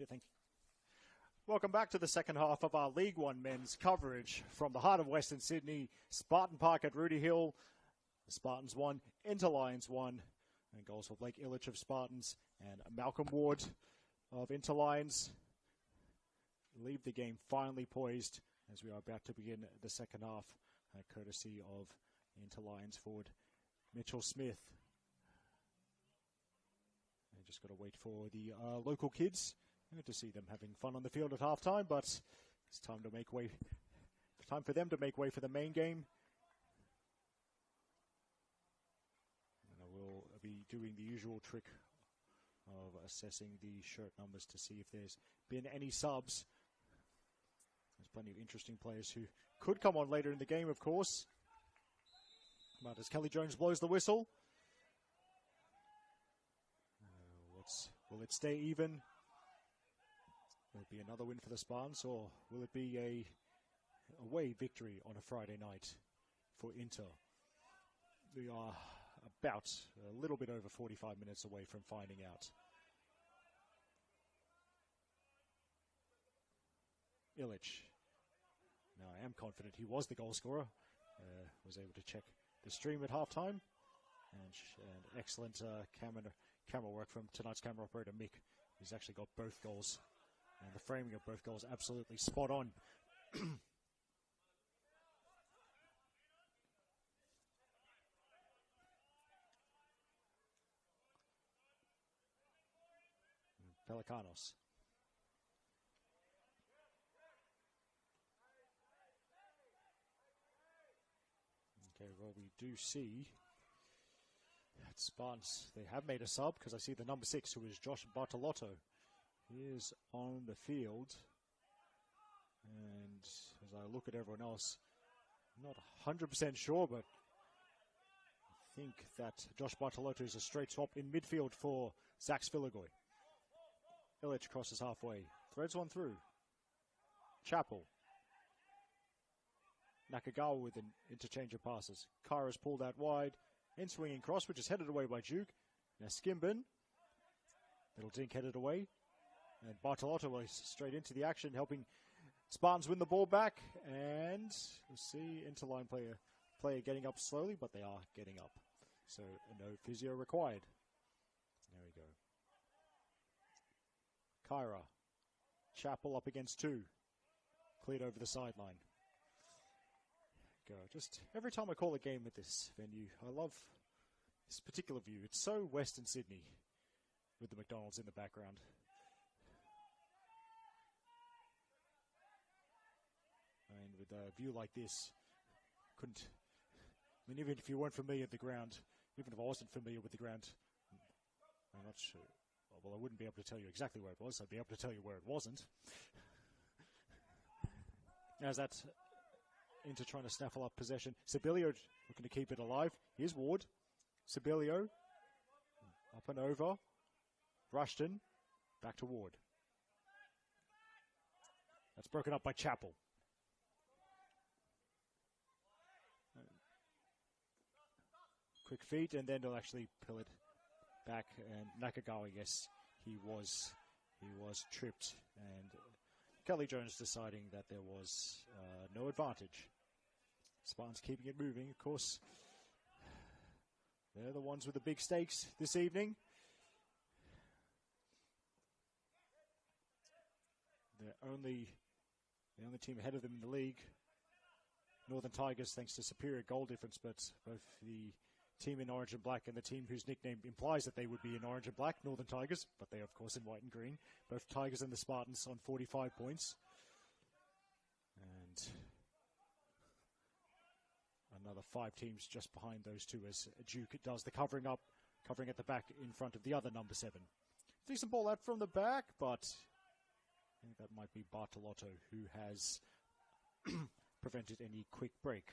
Yeah, thank you. Welcome back to the second half of our League One men's coverage from the heart of Western Sydney, Spartan Park at Rudy Hill. The Spartans won, Interlions won, and goals for Blake Illich of Spartans and Malcolm Ward of Interlions leave the game finally poised as we are about to begin the second half, courtesy of Interlions forward Mitchell Smith. And just got to wait for the local kids to see them having fun on the field at halftime, but it's time for them to make way for the main game. And I will be doing the usual trick of assessing the shirt numbers to see if there's been any subs. There's plenty of interesting players who could come on later in the game, of course. But as Kelly Jones blows the whistle, will it stay even? Will it be another win for the Spartans, or will it be a away victory on a Friday night for Inter? We are about a little bit over 45 minutes away from finding out. Illich. Now, I am confident he was the goal scorer. Was able to check the stream at halftime. And excellent camera work from tonight's camera operator, Mick, who's actually got both goals. And the framing of both goals absolutely spot on. Pelicanos. Okay, well, we do see at Spartans, they have made a sub, because I see the number 6, who is Josh Bartolotto. He is on the field, and as I look at everyone else, I'm not 100% sure, but I think that Josh Bartolotto is a straight swap in midfield for Zach Svilagoy. Illich crosses halfway, threads one through. Chappell. Nakagawa with an interchange of passes. Kara's pulled out wide, in swinging cross, which is headed away by Duke. Now Skimbin. Little dink headed away. And Bartolotto was straight into the action, helping Spartans win the ball back. And we'll see Interline player getting up slowly, but they are getting up. So no physio required. There we go. Kyra. Chappell up against 2. Cleared over the sideline. Go. Just every time I call a game at this venue, I love this particular view. It's so Western Sydney with the McDonald's in the background. And with a view like this, even if you weren't familiar with the ground, even if I wasn't familiar with the ground, I'm not sure. Well, I wouldn't be able to tell you exactly where it was. I'd be able to tell you where it wasn't. As that Inter trying to snaffle up possession. Sibilio looking to keep it alive. Here's Ward. Sibilio. Up and over. Rushton. Back to Ward. That's broken up by Chappell. Quick feet, and then they'll actually pull it back. And Nakagawa, yes, he was tripped. And Kelly Jones deciding that there was no advantage. Spartans keeping it moving, of course. They're the ones with the big stakes this evening. They're the only team ahead of them in the league. Northern Tigers, thanks to superior goal difference, but both the team in orange and black and the team whose nickname implies that they would be in orange and black, Northern Tigers, but they are, of course, in white and green. Both Tigers and the Spartans on 45 points. And another 5 teams just behind those two as Duke does the covering at the back in front of the other number 7. Decent ball out from the back, but I think that might be Bartolotto who has prevented any quick break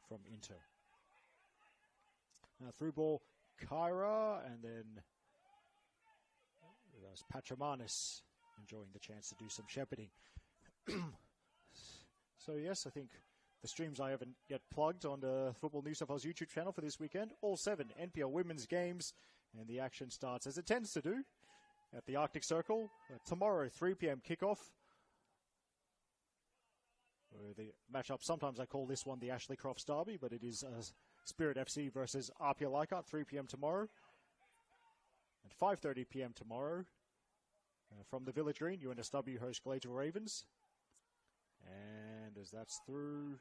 from Inter. Now through ball, Kyra, and then there's Patramanis enjoying the chance to do some shepherding. So yes, I think the streams I haven't yet plugged on the Football New South Wales YouTube channel for this weekend, all 7 NPL women's games, and the action starts as it tends to do at the Arctic Circle. Tomorrow, 3 p.m. kickoff. The matchup, sometimes I call this one the Ashley Crofts Derby, but it is Spirit FC versus Apia Leichhardt, 3 p.m. tomorrow. At 5:30 p.m. tomorrow, from the Village Green, NSW host Gladesville Ravens. And as that's through,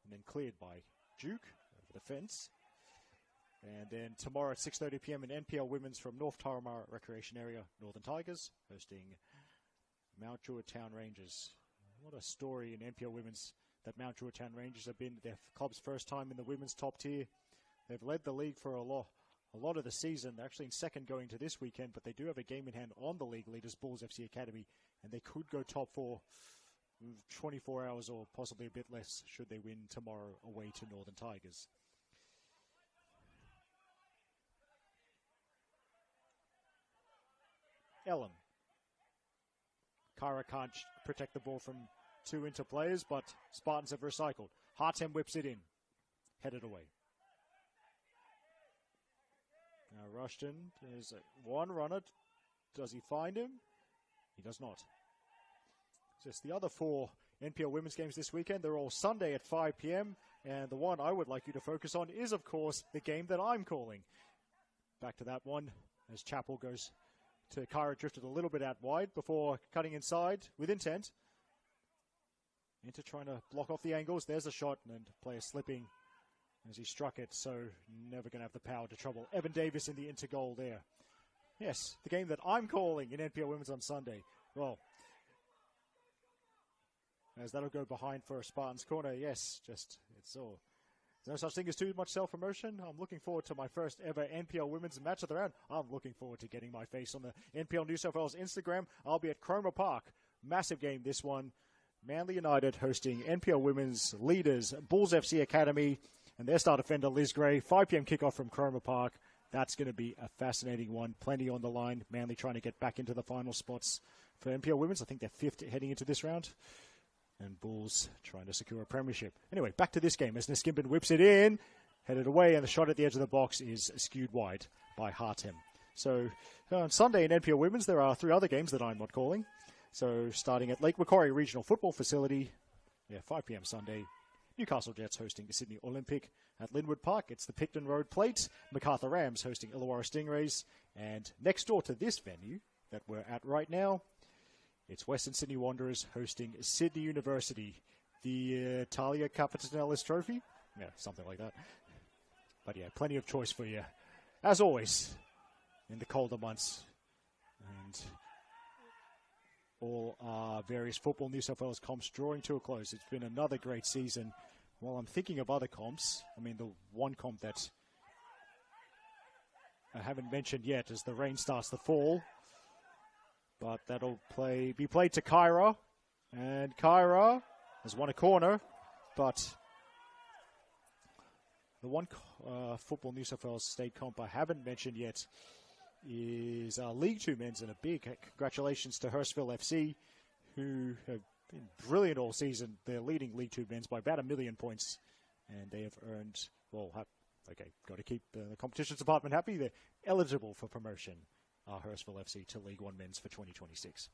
and then cleared by Duke over the fence. And then tomorrow at 6:30 p.m. in NPL Women's from North Turramurra Recreation Area, Northern Tigers, hosting Mount Druitt Town Rangers. What a story in NPL Women's that Mount Druitt Town Rangers have been their club's first time in the women's top tier. They've led the league for a lot of the season. They're actually in second going to this weekend, but they do have a game in hand on the league leaders, Bulls FC Academy, and they could go top 4 24 hours or possibly a bit less should they win tomorrow away to Northern Tigers. Ellen. Kyra can't protect the ball from 2 interplayers, but Spartans have recycled. Hartem whips it in. Headed away. Now Rushton is one runner. Does he find him? He does not. Just the other 4 NPL women's games this weekend. They're all Sunday at 5 p.m. And the one I would like you to focus on is, of course, the game that I'm calling. Back to that one as Chappell goes to Kyra, drifted a little bit out wide before cutting inside with intent. Into trying to block off the angles. There's a shot, and player slipping as he struck it, so never going to have the power to trouble Evan Davis in the inter goal there. Yes, the game that I'm calling in NPL Women's on Sunday. Well, as that'll go behind for a Spartans corner. Yes, just it's all. There's no such thing as too much self-promotion. I'm looking forward to my first ever NPL Women's match of the round. I'm looking forward to getting my face on the NPL New South Wales Instagram. I'll be at Cromer Park. Massive game, this one. Manly United hosting NPL Women's leaders, Bulls FC Academy, and their star defender, Liz Gray. 5 p.m. kickoff from Cromer Park. That's going to be a fascinating one. Plenty on the line. Manly trying to get back into the final spots for NPL Women's. I think they're 5th heading into this round. And Bulls trying to secure a premiership. Anyway, back to this game as Niskimpin whips it in, headed away, and the shot at the edge of the box is skewed wide by Hartem. So on Sunday in NPL Women's, there are 3 other games that I'm not calling. So starting at Lake Macquarie Regional Football Facility, 5 p.m. Sunday, Newcastle Jets hosting the Sydney Olympic. At Linwood Park, it's the Picton Road Plate, MacArthur Rams hosting Illawarra Stingrays. And next door to this venue that we're at right now, it's Western Sydney Wanderers hosting Sydney University, the Talia Capitanelis Trophy. Yeah, something like that. But yeah, plenty of choice for you, as always, in the colder months. And all our various Football New South Wales comps drawing to a close. It's been another great season. While I'm thinking of other comps, I mean, the one comp that I haven't mentioned yet as the rain starts to fall. But that'll be played to Kyra. And Kyra has won a corner. But the one Football New South Wales state comp I haven't mentioned yet is League 2 men's, and a big congratulations to Hurstville FC, who have been brilliant all season. They're leading League 2 men's by about 1 million points. And they have earned, got to keep the competitions department happy. They're eligible for promotion. Hurstville FC to League 1 men's for 2026.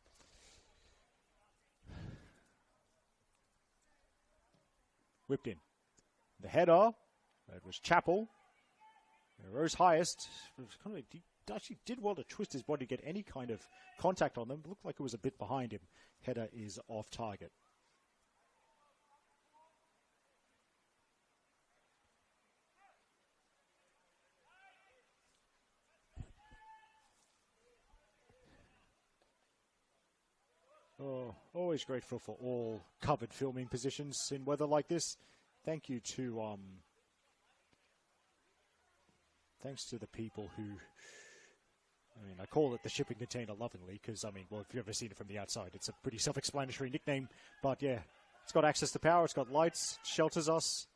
Whipped in. The header, it was Chappell. Rose highest. He actually did well to twist his body to get any kind of contact on them. It looked like it was a bit behind him. Header is off target. Oh, always grateful for all covered filming positions in weather like this. Thank you to thanks to the people who, I call it the shipping container lovingly because, if you've ever seen it from the outside, it's a pretty self-explanatory nickname. But yeah, it's got access to power, it's got lights, shelters us,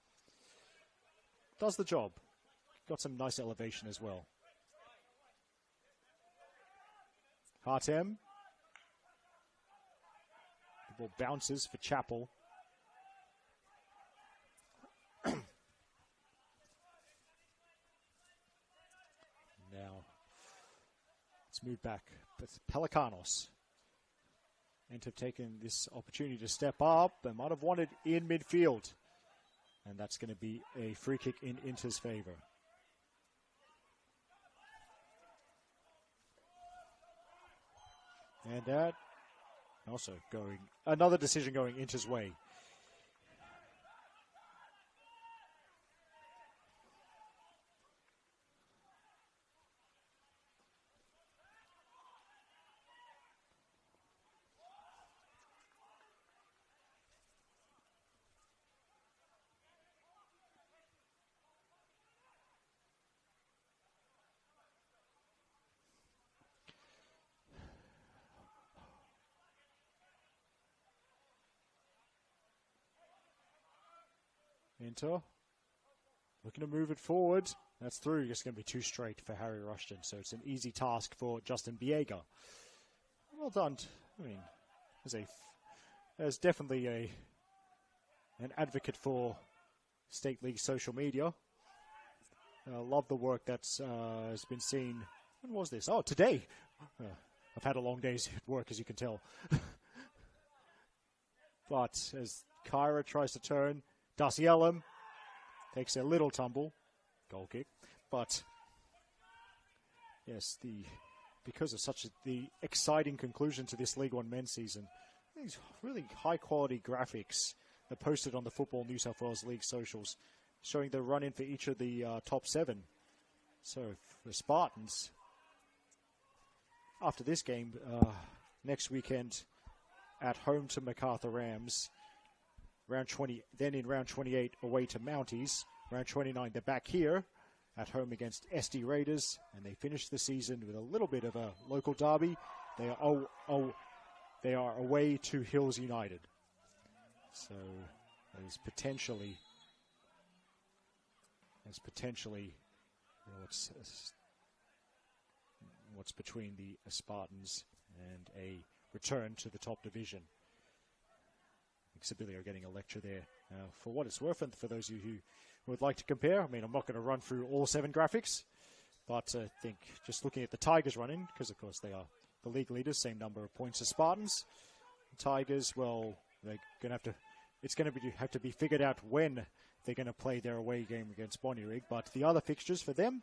does the job. Got some nice elevation as well. Hartem. The ball bounces for Chappell. Now, it's Let's move back. That's Pelicanos. And have taken this opportunity to step up. They might have wanted in midfield. And that's going to be a free kick in Inter's favour. And that also going, another decision going Inter's way. Inter looking to move it forward. That's through. It's going to be too straight for Harry Rushton, so it's an easy task for Justin Biega. Well done. I mean, as definitely an advocate for State League social media. I love the work that's has been seen. When was this? Oh, today. I've had a long day's work, as you can tell. But as Kyra tries to turn, Darcy Ellum takes a little tumble, goal kick, but yes, because of the exciting conclusion to this League One men's season, these really high quality graphics are posted on the Football New South Wales League socials, showing the run in for each of the top 7. So the Spartans, after this game, next weekend at home to MacArthur Rams. Round 20, then in round 28 away to Mounties. Round 29 they're back here at home against SD Raiders, and they finish the season with a little bit of a local derby. They are away to Hills United. So there's potentially what's between the Spartans and a return to the top division. Sibylle are getting a lecture there. For what it's worth, and for those of you who would like to compare, I mean, I'm not going to run through all 7 graphics, but I think just looking at the Tigers run-in, because of course they are the league leaders, same number of points as Spartans. The Tigers, well, they're going to have to be figured out when they're going to play their away game against Bonnyrigg. But the other fixtures for them,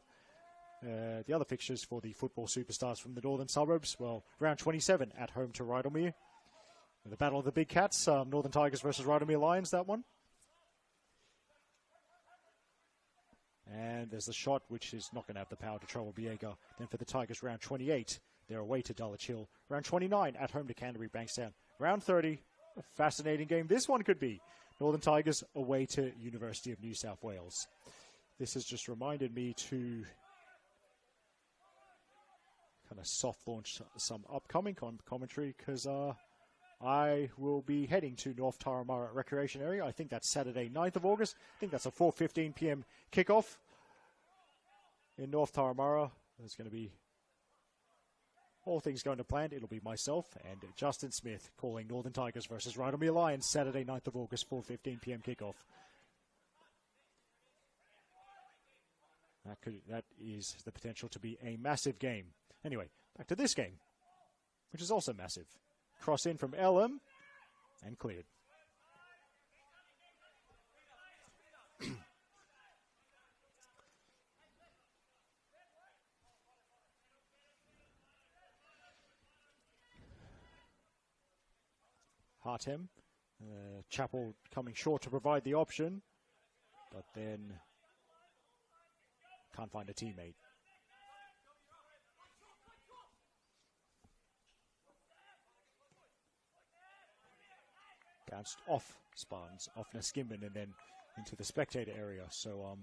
the other fixtures for the football superstars from the northern suburbs, well, round 27 at home to Rydalmere. The battle of the big cats, Northern Tigers versus Rydalmere Lions, that one. And there's the shot, which is not going to have the power to trouble Biega. Then for the Tigers, round 28, they're away to Dulwich Hill. Round 29, at home to Canterbury Bankstown. Round 30, a fascinating game this one could be. Northern Tigers away to University of New South Wales. This has just reminded me to kind of soft launch some upcoming commentary, because I will be heading to North Turramurra Recreation Area. I think that's Saturday, 9th of August. I think that's a 4:15 p.m. kickoff in North Turramurra. There's going to be all things going to plan. It'll be myself and Justin Smith calling Northern Tigers versus Rydalmere Lions, Saturday, 9th of August, 4:15 p.m. kickoff. That is the potential to be a massive game. Anyway, back to this game, which is also massive. Cross in from Ellum and cleared. Hartem. Chappell coming short to provide the option, but then can't find a teammate. Bounced off Spartans, off Naskimban, and then into the spectator area. So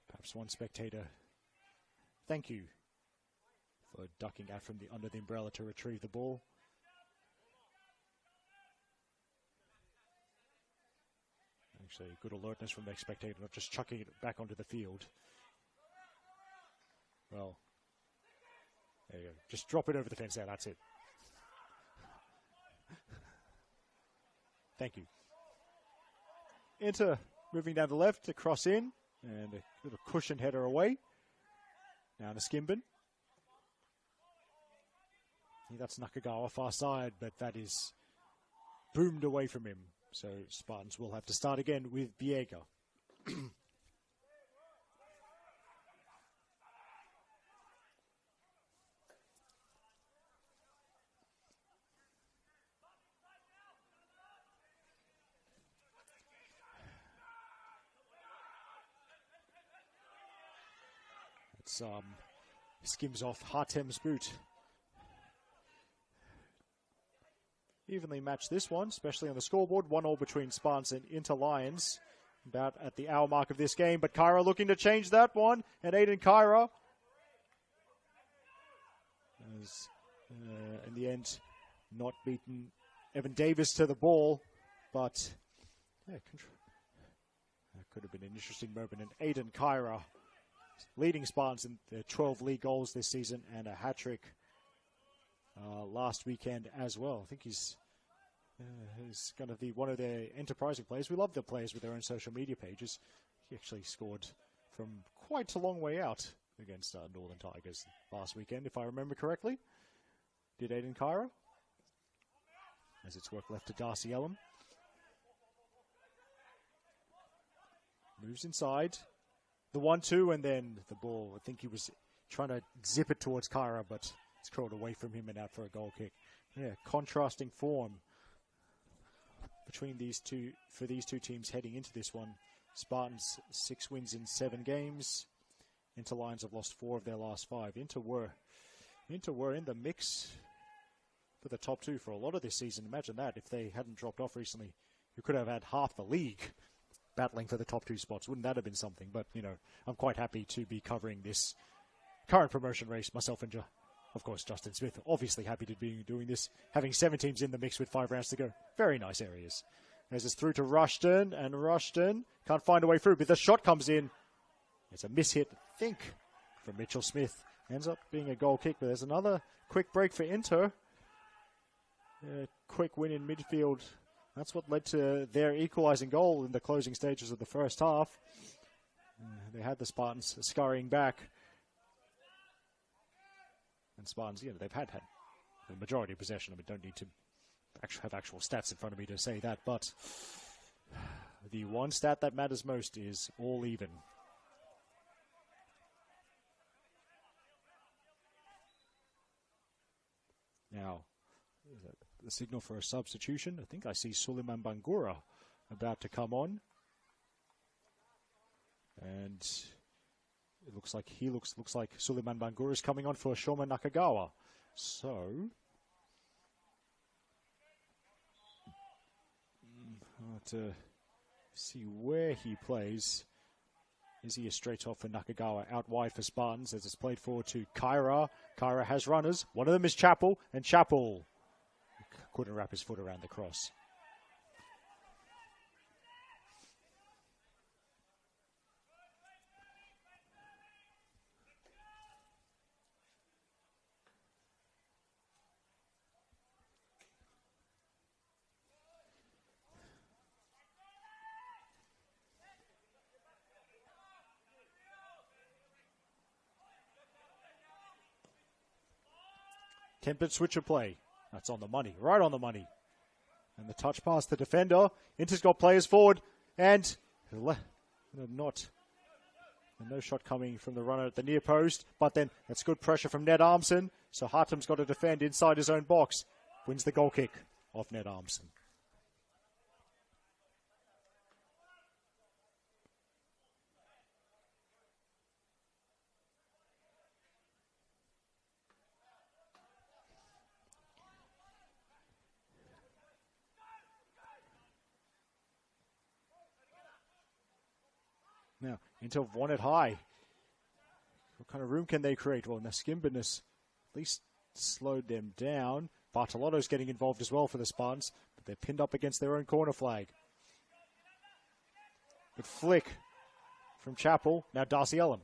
perhaps one spectator, thank you for ducking out from under the umbrella to retrieve the ball. Actually, good alertness from the spectator, not just chucking it back onto the field. Well, there you go. Just drop it over the fence there, that's it. Thank you. Inter moving down the left to cross in, and a little cushioned header away. Now to Skimban. That's Nakagawa far side, but that is boomed away from him. So Spartans will have to start again with Biega. It's skims off Hartem's boot. Evenly matched this one, especially on the scoreboard. 1-1 between Spartans and Inter Lions. About at the hour mark of this game, but Kyra looking to change that one. And Aiden Kyra has, in the end, not beaten Evan Davis to the ball. But yeah, that could have been an interesting moment. And Aiden Kyra leading Spartans in the 12 league goals this season and a hat-trick last weekend as well. I think he's going to be one of their enterprising players. We love the players with their own social media pages. He actually scored from quite a long way out against Northern Tigers last weekend, if I remember correctly. Did Aiden Kyra? As it's work left to Darcy Ellum. Moves inside. The 1-2 and then the ball. I think he was trying to zip it towards Kyra, but it's curled away from him and out for a goal kick. Yeah, contrasting form between these two, for these two teams heading into this one. Spartans 6 wins in 7 games. Inter Lions have lost 4 of their last 5. Inter were in the mix for the top 2 for a lot of this season. Imagine that, if they hadn't dropped off recently, you could have had half the league battling for the top 2 spots. Wouldn't that have been something? But, you know, I'm quite happy to be covering this current promotion race, myself and, of course, Justin Smith. Obviously happy to be doing this, having 7 teams in the mix with 5 rounds to go. Very nice areas. As it's through to Rushton, and Rushton can't find a way through, but the shot comes in. It's a mishit, I think, from Mitchell Smith. Ends up being a goal kick, but there's another quick break for Inter. Quick win in midfield. That's what led to their equalising goal in the closing stages of the first half. They had the Spartans scurrying back. And Spartans, you know, they've had the majority of possession. I mean, don't need to have actual stats in front of me to say that. But the one stat that matters most is all even. Now, the signal for a substitution. I think I see Suleiman Bangura about to come on. And it looks like looks like Suleiman Bangura is coming on for Shoma Nakagawa. So I'll have to see where he plays. Is he a straight off for Nakagawa? Out wide for Spartans as it's played forward to Kyra. Kyra has runners. One of them is Chappell, and Chappell couldn't wrap his foot around the cross. Tempted switch of play. That's on the money, right on the money. And the touch pass to defender. Inter's got players forward, and no shot coming from the runner at the near post. But then that's good pressure from Ned Armson. So Hartem's got to defend inside his own box. Wins the goal kick off Ned Armson. Now, Inter won it high. What kind of room can they create? Well, Naskimbinus at least slowed them down. Bartolotto's getting involved as well for the Spartans, but they're pinned up against their own corner flag. Good flick from Chappell. Now Darcy Ellum.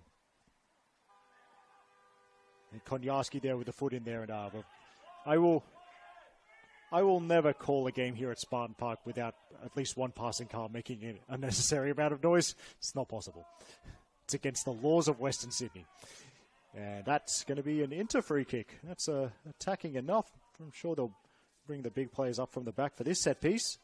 And Konyaski there with the foot in there. And I will never call a game here at Spartan Park without at least one passing car making an unnecessary amount of noise. It's not possible. It's against the laws of Western Sydney. And that's going to be an Inter free kick. That's attacking enough. I'm sure they'll bring the big players up from the back for this set piece.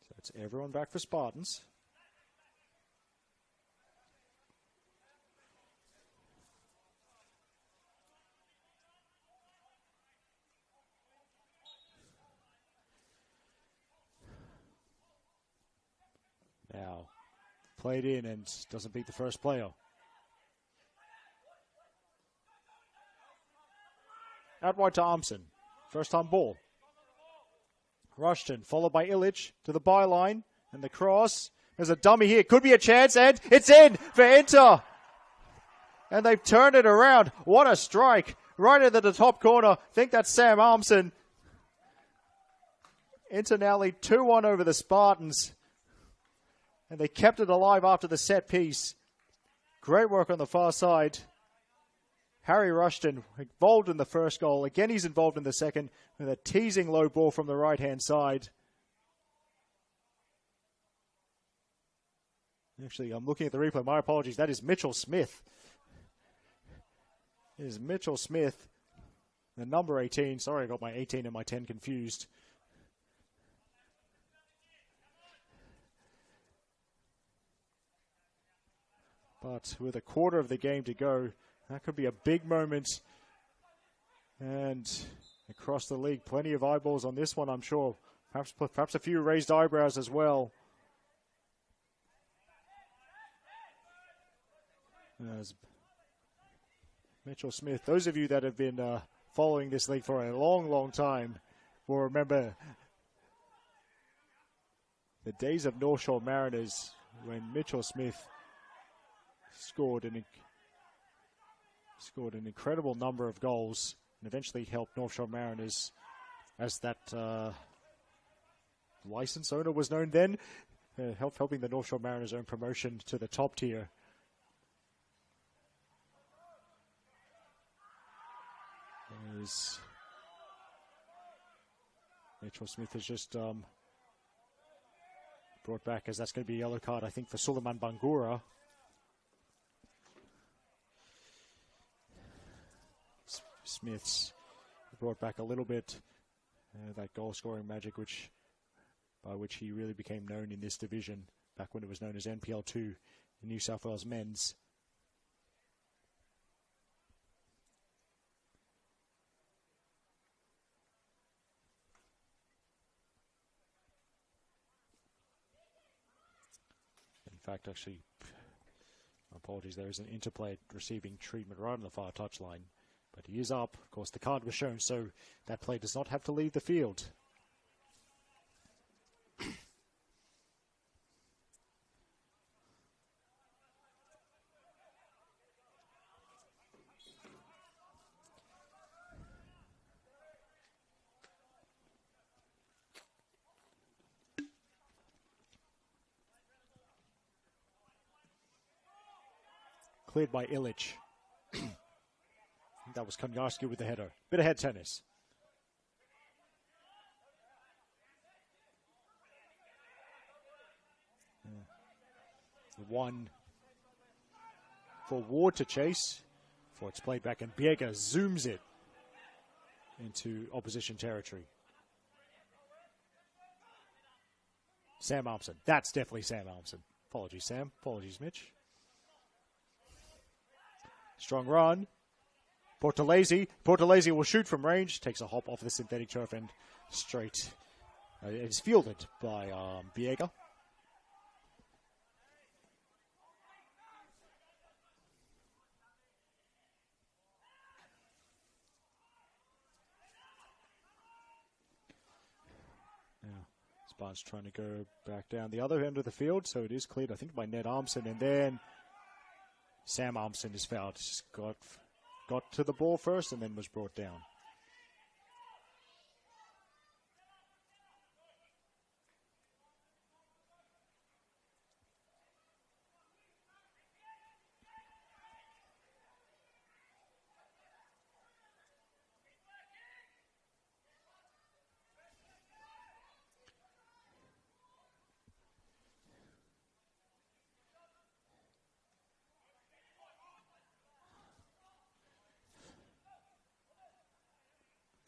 So it's everyone back for Spartans. Now, played in and doesn't beat the first player. Out wide to Armson. First time ball. Rushton, followed by Illich to the byline. And the cross. There's a dummy here. Could be a chance, and it's in for Inter. And they've turned it around. What a strike. Right into the top corner. I think that's Sam Armson. Inter now lead 2-1 over the Spartans. And they kept it alive after the set piece. Great work on the far side. Harry Rushton involved in the first goal. Again, he's involved in the second with a teasing low ball from the right-hand side. Actually, I'm looking at the replay. My apologies. That is Mitchell Smith. It is Mitchell Smith, the number 18. Sorry, I got my 18 and my 10 confused. But with a quarter of the game to go, that could be a big moment. And across the league, plenty of eyeballs on this one, I'm sure. Perhaps a few raised eyebrows as well. As Mitchell Smith, those of you that have been following this league for a long, long time will remember the days of North Shore Mariners when Mitchell Smith scored an incredible number of goals and eventually helped North Shore Mariners, as that license owner was known then, helping the North Shore Mariners earn promotion to the top tier. There's Mitchell Smith is just brought back, as that's going to be a yellow card, I think, for Suleiman Bangura. Smith's brought back a little bit that goal-scoring magic, by which he really became known in this division back when it was known as NPL2 in New South Wales men's. In fact, actually, apologies, there is an interplay receiving treatment right on the far touchline. But he is up. Of course, the card was shown, so that play does not have to leave the field. Cleared by Illich. That was Konyarsky with the header. Bit of head tennis. One for Ward to chase. For it's played back, and Biega zooms it into opposition territory. Sam Armson. That's definitely Sam Armson. Apologies, Sam. Apologies, Mitch. Strong run. Portalese will shoot from range, takes a hop off the synthetic turf and straight. It's fielded by Biega. Now, Spartans trying to go back down the other end of the field, so it is cleared, I think, by Ned Armson, and then Sam Armson is fouled. Just got to the ball first and then was brought down.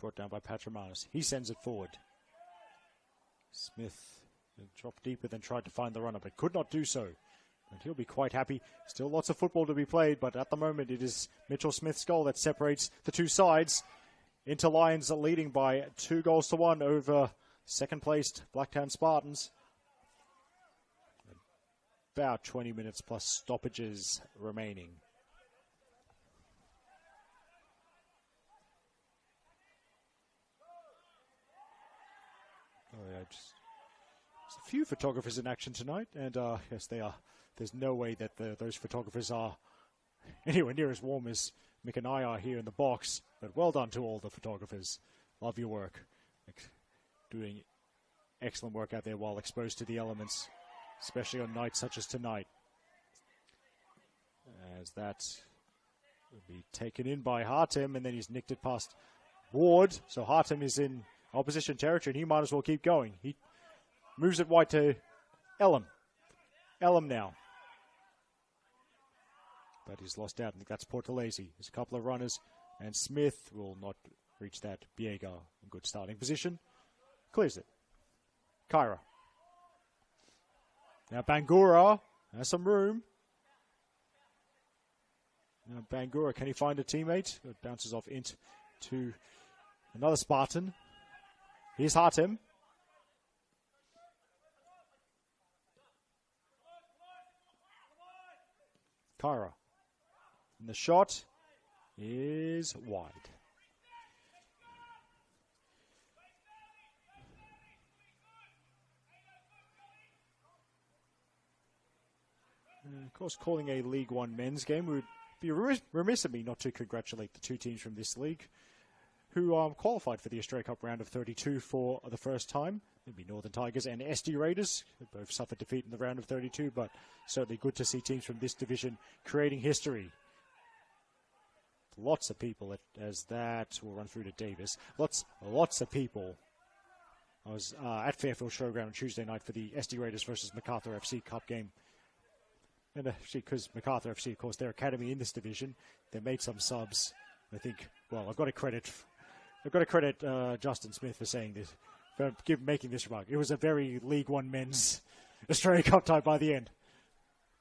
Brought down by Patramanis. He sends it forward. Smith dropped deeper, then tried to find the runner, but could not do so. And he'll be quite happy. Still lots of football to be played, but at the moment it is Mitchell Smith's goal that separates the two sides. Into Lions leading by 2-1 over second-placed Blacktown Spartans. About 20 minutes plus stoppages remaining. Oh yeah, just a few photographers in action tonight, and yes, they are. There's no way that those photographers are anywhere near as warm as Mick and I are here in the box. But well done to all the photographers. Love your work. Doing excellent work out there while exposed to the elements, especially on nights such as tonight. As that will be taken in by Hartem, and then he's nicked it past Ward. So Hartem is in opposition territory, and he might as well keep going. He moves it wide to Elam. Elam now. But he's lost out. I think that's Portalese. There's a couple of runners, and Smith will not reach that. Biega in good starting position. Clears it. Kyra. Now Bangura has some room. Now Bangura, can he find a teammate? It bounces off Int to another Spartan. Here's Hartem. Kyra. And the shot is wide. And of course, calling a League One men's game, we would be remiss of me not to congratulate the two teams from this league who qualified for the Australia Cup round of 32 for the first time. It'd be Northern Tigers and SD Raiders, who both suffered defeat in the round of 32, but certainly good to see teams from this division creating history. Lots of people, as that will run through to Davis. Lots of people. I was at Fairfield Showground on Tuesday night for the SD Raiders versus MacArthur FC Cup game. And actually, because MacArthur FC, of course, their academy in this division, they made some subs. I think, well, I've got to credit Justin Smith for saying this, for making this remark. It was a very League One men's Australia Cup tie by the end.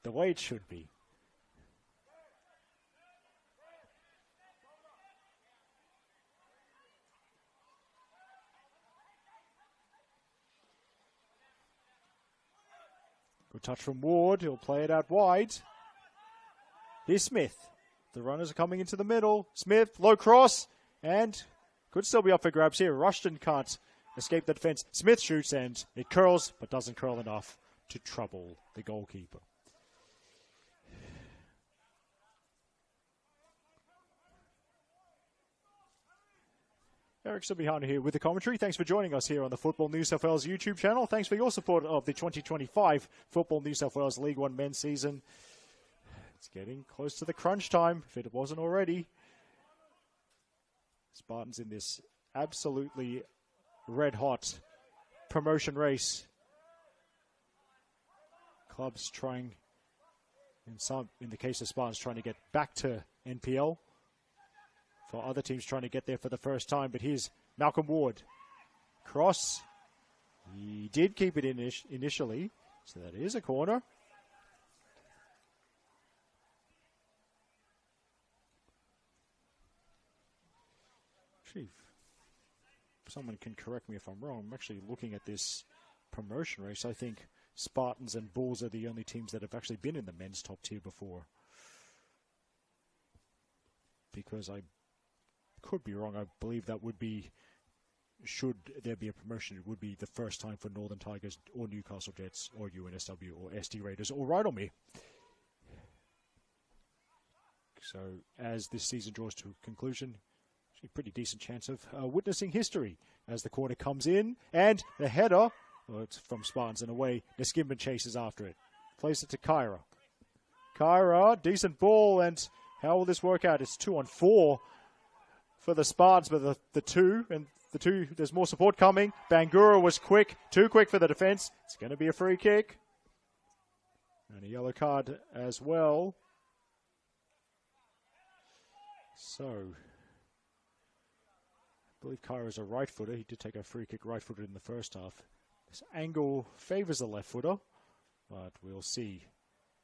The way it should be. Good touch from Ward. He'll play it out wide. Here's Smith. The runners are coming into the middle. Smith, low cross, and could still be up for grabs here. Rushton can't escape the defense. Smith shoots, and it curls, but doesn't curl enough to trouble the goalkeeper. Eric Subihana here with the commentary. Thanks for joining us here on the Football New South Wales YouTube channel. Thanks for your support of the 2025 Football New South Wales League One men's season. It's getting close to the crunch time, if it wasn't already. Spartans in this absolutely red-hot promotion race. Clubs trying, in the case of Spartans, trying to get back to NPL. For other teams trying to get there for the first time. But here's Malcolm Ward. Cross. He did keep it initially. So that is a corner. Actually, someone can correct me if I'm wrong. I'm actually looking at this promotion race. I think Spartans and Bulls are the only teams that have actually been in the men's top tier before. Because I could be wrong. I believe that would be, should there be a promotion, it would be the first time for Northern Tigers or Newcastle Jets or UNSW or SD Raiders or Right On Me. So as this season draws to a conclusion, a pretty decent chance of witnessing history as the corner comes in and the header, well, it's from Spartans and away. Neskimban chases after it. Plays it to Kyra. Kyra, decent ball, and how will this work out? It's 2-on-4 for the Spartans, but the two, there's more support coming. Bangura was quick, too quick for the defense. It's going to be a free kick. And a yellow card as well. So, believe Kyra's a right footer. He did take a free kick right footed in the first half. This angle favours the left footer, but we'll see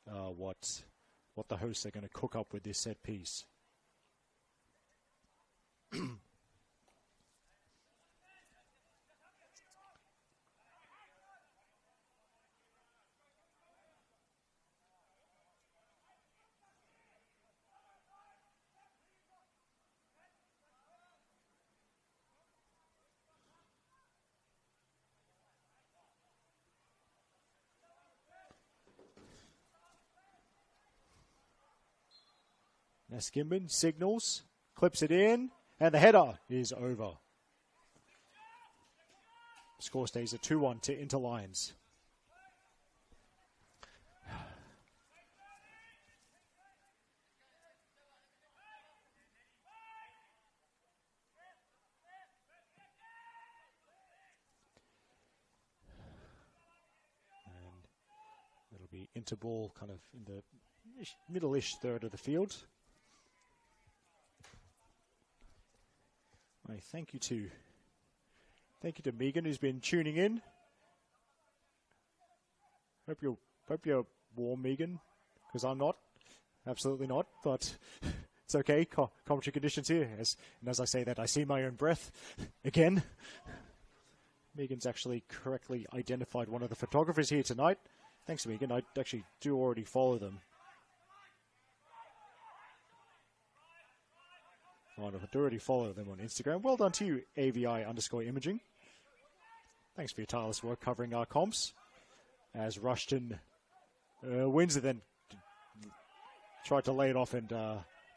what the hosts are going to cook up with this set piece. Now Skimban signals, clips it in, and the header is over. Score stays at 2-1 to Inter Lions. And it'll be Inter ball kind of in the middle-ish third of the field. Thank you to Megan, who's been tuning in. Hope you're warm, Megan, because I'm not. Absolutely not. But it's okay. Commentary conditions here. As I say that, I see my own breath again. Megan's actually correctly identified one of the photographers here tonight. Thanks, Megan. I actually do already follow them. I do already follow them on Instagram. Well done to you, AVI_imaging. Thanks for your tireless work covering our comps. As Rushton wins it, then tried to lay it off and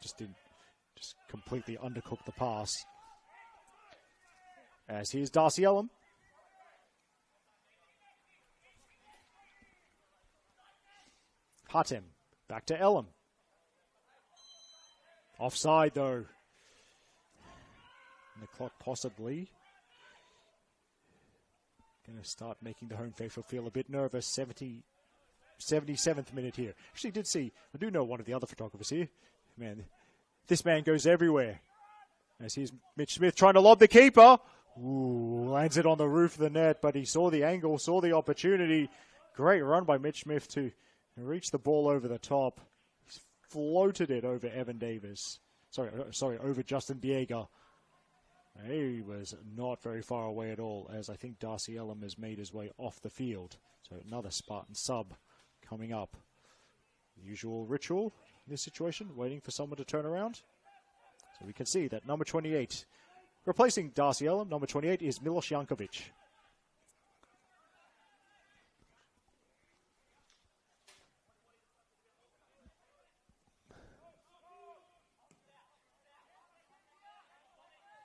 just completely undercooked the pass. As here's Darcy Ellum. Hatem, back to Ellum. Offside though. And the clock possibly going to start making the home faithful feel a bit nervous. 77th minute here. Actually did see, I do know one of the other photographers here. Man, this man goes everywhere. As here's Mitch Smith trying to lob the keeper. Ooh, lands it on the roof of the net, but he saw the angle, saw the opportunity. Great run by Mitch Smith to reach the ball over the top. He's floated it over Evan Davis. Sorry, over Justin Biega. He was not very far away at all, as I think Darcy Ellum has made his way off the field. So another Spartan sub coming up. Usual ritual in this situation, waiting for someone to turn around. So we can see that number 28, replacing Darcy Ellum, number 28 is Milos Jankovic.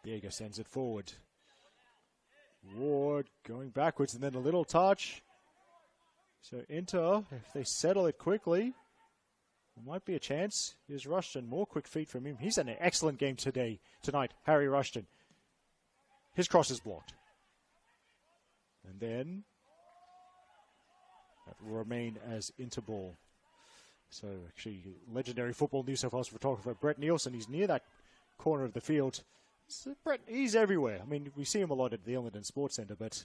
Biega sends it forward. Ward going backwards and then a little touch. So Inter, if they settle it quickly, there might be a chance. Here's Rushton, more quick feet from him. He's had an excellent game tonight, Harry Rushton. His cross is blocked. And then that will remain as Inter ball. So actually, legendary Football New South Wales photographer Brett Nielsen, he's near that corner of the field. So Brett, he's everywhere. I mean, we see him a lot at the Illington Sports Centre, but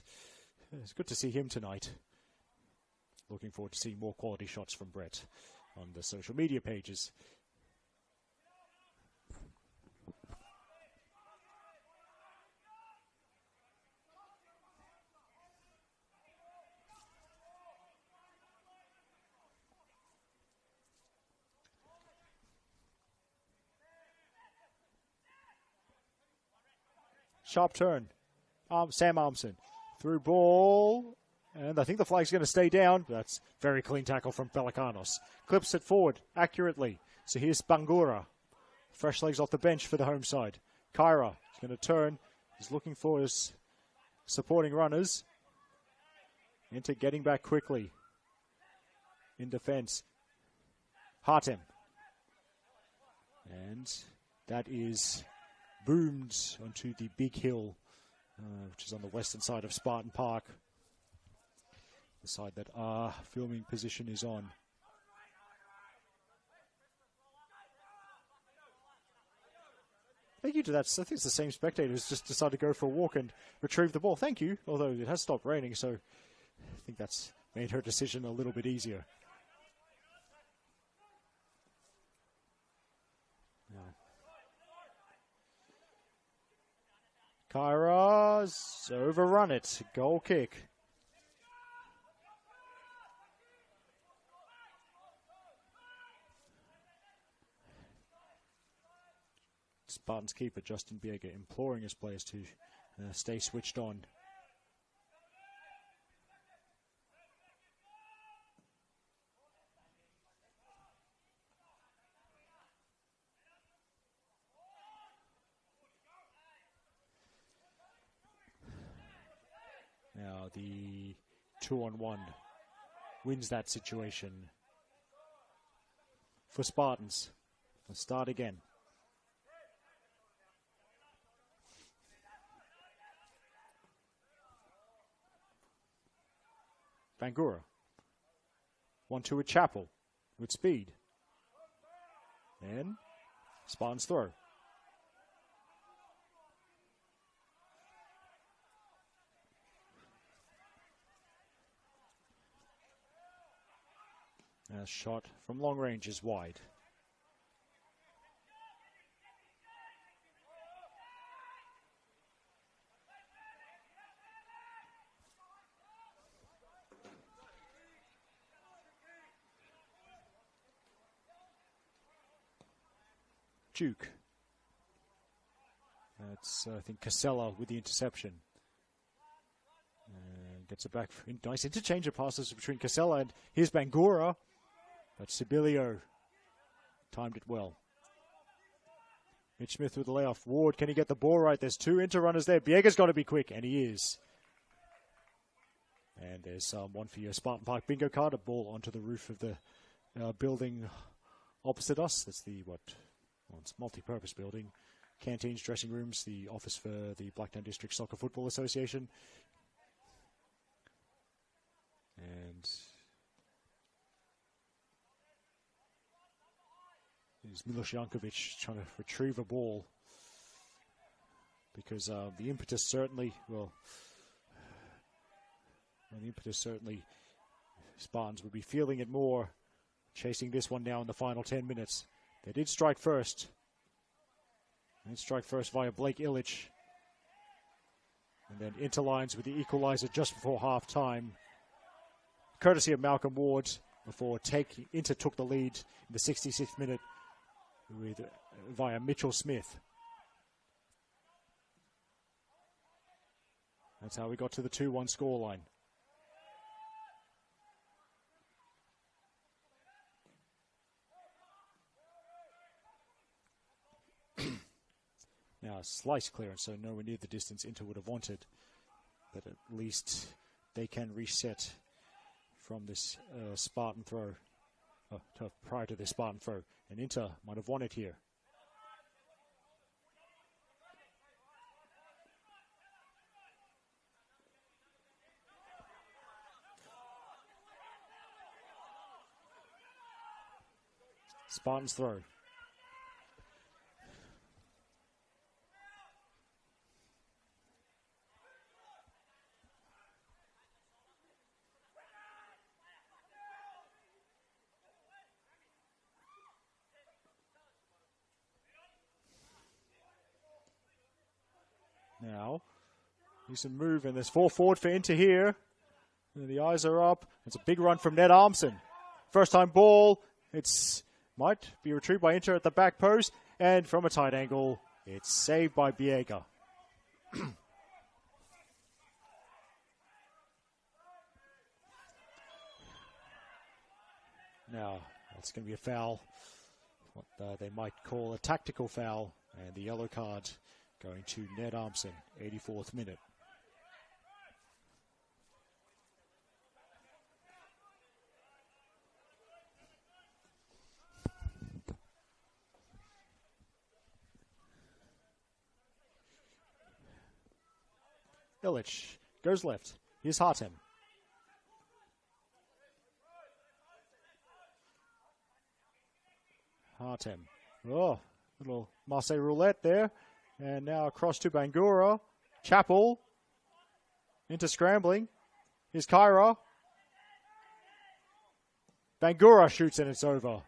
it's good to see him tonight. Looking forward to seeing more quality shots from Brett on the social media pages. Sharp turn. Sam Armson. Through ball. And I think the flag's going to stay down. That's very clean tackle from Pelikanos. Clips it forward accurately. So here's Bangura. Fresh legs off the bench for the home side. Kyra is going to turn. He's looking for his supporting runners. Into getting back quickly. In defense. Hatem. And that is boomed onto the big hill, which is on the western side of Spartan Park. The side that our filming position is on. I think you to that. I think it's the same spectator who's just decided to go for a walk and retrieve the ball. Thank you. Although it has stopped raining, so I think that's made her decision a little bit easier. Kyra's overrun it. Goal kick. Spartans keeper Justin Biega imploring his players to stay switched on. Now the 2-on-1 wins that situation for Spartans. Let's start again. Bangura. 1-2 with Chappell with speed. And Spartans throw. A shot from long range is wide. Duke. That's, I think, Casella with the interception. And gets it back. Nice interchange of passes between Casella and here's Bangura. But Sibilio timed it well. Mitch Smith with the layoff. Ward, can he get the ball right? There's two inter-runners there. Biega's got to be quick, and he is. And there's one for your Spartan Park bingo card. A ball onto the roof of the building opposite us. That's the, it's multi-purpose building. Canteens, dressing rooms, the office for the Blacktown District Soccer Football Association. And is Milos Jankovic trying to retrieve a ball because the impetus certainly, Spartans would be feeling it more, chasing this one now in the final 10 minutes. They did strike first. And strike first via Blake Illich. And then interlines with the equalizer just before half time, courtesy of Malcolm Ward, before Inter took the lead in the 66th minute via Mitchell Smith. That's how we got to the 2-1 scoreline. Now a slice clearance, so nowhere near the distance Inter would have wanted. But at least they can reset from this Spartan throw, prior to this Spartan throw. And Inter might have won it here. Spartans throw. Now, decent move, and there's 4 forward for Inter here. And the eyes are up. It's a big run from Ned Armson. First time ball. Might be retrieved by Inter at the back post. And from a tight angle, it's saved by Biega. Now, that's going to be a foul. What they might call a tactical foul. And the yellow card going to Ned Armson, 84th minute. Illich goes left. Here's Hartem. Hartem. Oh, little Marseille roulette there. And now across to Bangura. Chappell into scrambling. Here's Kyra. Bangura shoots and it's over.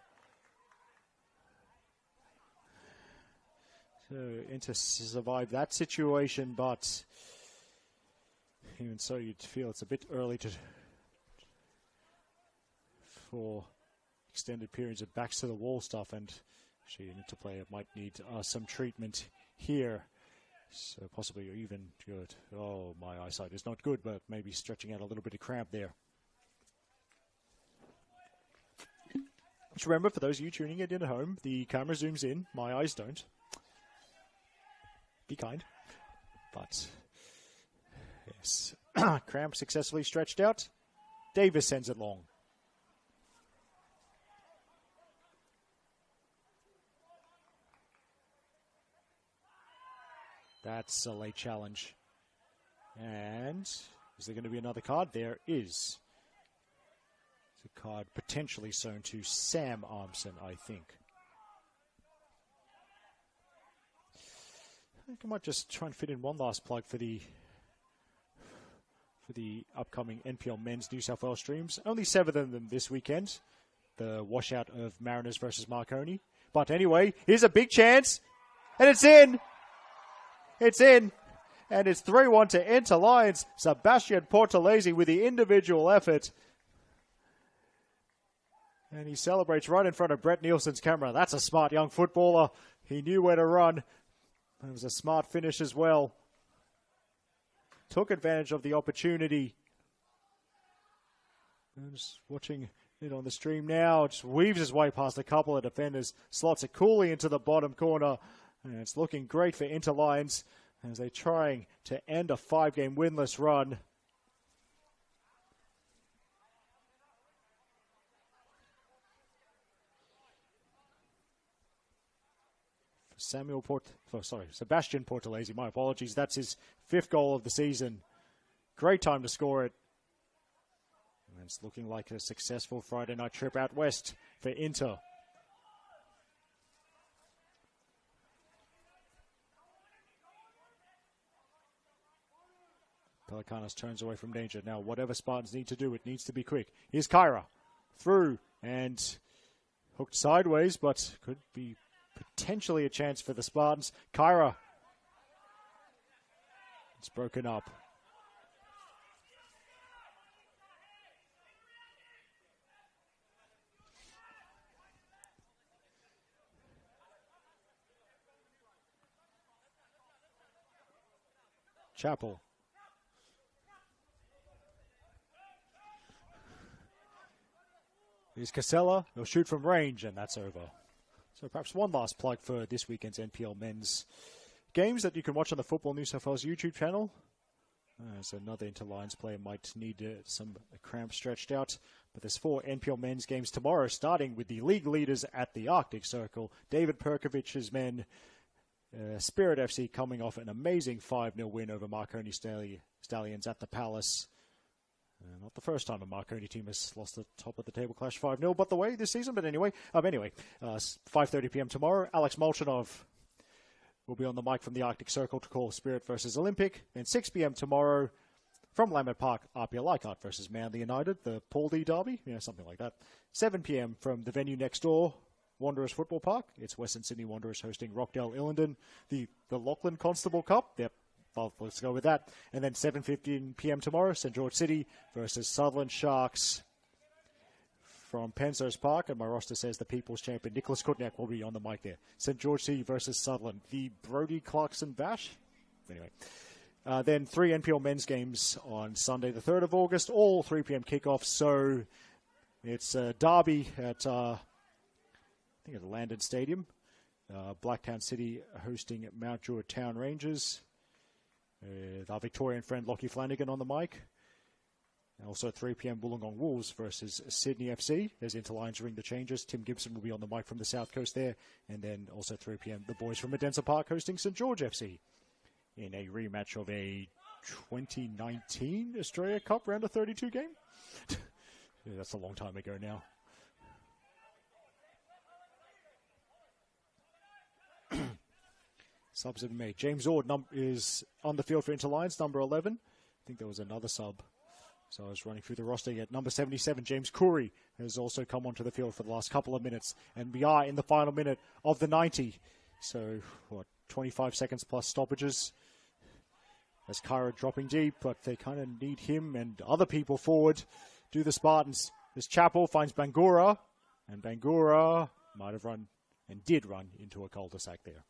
So Inter survived that situation, but even so, you'd feel it's a bit early for extended periods of backs to the wall stuff, and actually an Inter player might need some treatment here. So possibly even good. Oh, my eyesight is not good, but maybe stretching out a little bit of cramp there. Just remember, for those of you tuning in at home, the camera zooms in. My eyes don't. Be kind. But, yes. Cramp successfully stretched out. Davis sends it long. That's a late challenge. And is there going to be another card? There is. It's a card potentially sewn to Sam Armson, I think. I think I might just try and fit in one last plug for the upcoming NPL Men's New South Wales streams. Only 7 of them this weekend. The washout of Mariners versus Marconi. But anyway, here's a big chance. And it's in. It's in. And it's 3-1 to Inter Lions. Sebastian Portalese with the individual effort. And he celebrates right in front of Brett Nielsen's camera. That's a smart young footballer. He knew where to run. It was a smart finish as well. Took advantage of the opportunity. I'm just watching it on the stream now. Just weaves his way past a couple of defenders. Slots it coolly into the bottom corner. And it's looking great for Inter Lions as they're trying to end a 5-game winless run. Sebastian Portalese, my apologies. That's his 5th goal of the season. Great time to score it. And it's looking like a successful Friday night trip out west for Inter. Pelicanos turns away from danger. Now, whatever Spartans need to do, it needs to be quick. Here's Kyra. Through and hooked sideways, but could be potentially a chance for the Spartans. Kyra. It's broken up. Chappell. Here's Casella. He'll shoot from range, and that's over. So perhaps one last plug for this weekend's NPL men's games that you can watch on the Football New South Wales YouTube channel. As another Inter Lions player might need some cramp stretched out. But there's 4 NPL men's games tomorrow, starting with the league leaders at the Arctic Circle. David Perkovic's men, Spirit FC, coming off an amazing 5-0 win over Marconi Stallions at the Palace. Not the first time a Marconi team has lost the top of the table clash 5-0, but the way this season. But anyway, 5:30 p.m. tomorrow, Alex Molchanov will be on the mic from the Arctic Circle to call Spirit versus Olympic. Then 6 p.m. tomorrow from Lambert Park, RPL Leichhardt versus Manly United, the Paul D Derby, something like that. 7 p.m. from the venue next door, Wanderers Football Park. It's Western Sydney Wanderers hosting Rockdale Illingdon, the Lachlan Constable Cup. Yep. Well, let's go with that. And then 7:15 p.m. tomorrow, St. George City versus Sutherland Sharks from Penzo's Park. And my roster says the People's Champion, Nicholas Kutniak, will be on the mic there. St. George City versus Sutherland, the Brody Clarkson Bash. Anyway, then 3 NPL men's games on Sunday, the 3rd of August, all 3 p.m. kickoffs. So it's a derby at, I think, at the Landon Stadium. Blacktown City hosting Mount Druitt Town Rangers. Our Victorian friend Lockie Flanagan on the mic. And also 3 p.m. Wollongong Wolves versus Sydney FC. As Inter Lions ring the changes, Tim Gibson will be on the mic from the South Coast there. And then also 3 p.m. the boys from Medenza Park hosting St. George FC in a rematch of a 2019 Australia Cup round of 32 game. That's a long time ago now. Subs have been made. James Ord is on the field for Inter Lions, number 11. I think there was another sub. So I was running through the roster yet. Number 77, James Curry, has also come onto the field for the last couple of minutes. And we are in the final minute of the 90. So, 25 seconds plus stoppages. As Kyra dropping deep, but they kind of need him and other people forward. Do the Spartans. As Chappell finds Bangura. And Bangura might have run and did run into a cul-de-sac there.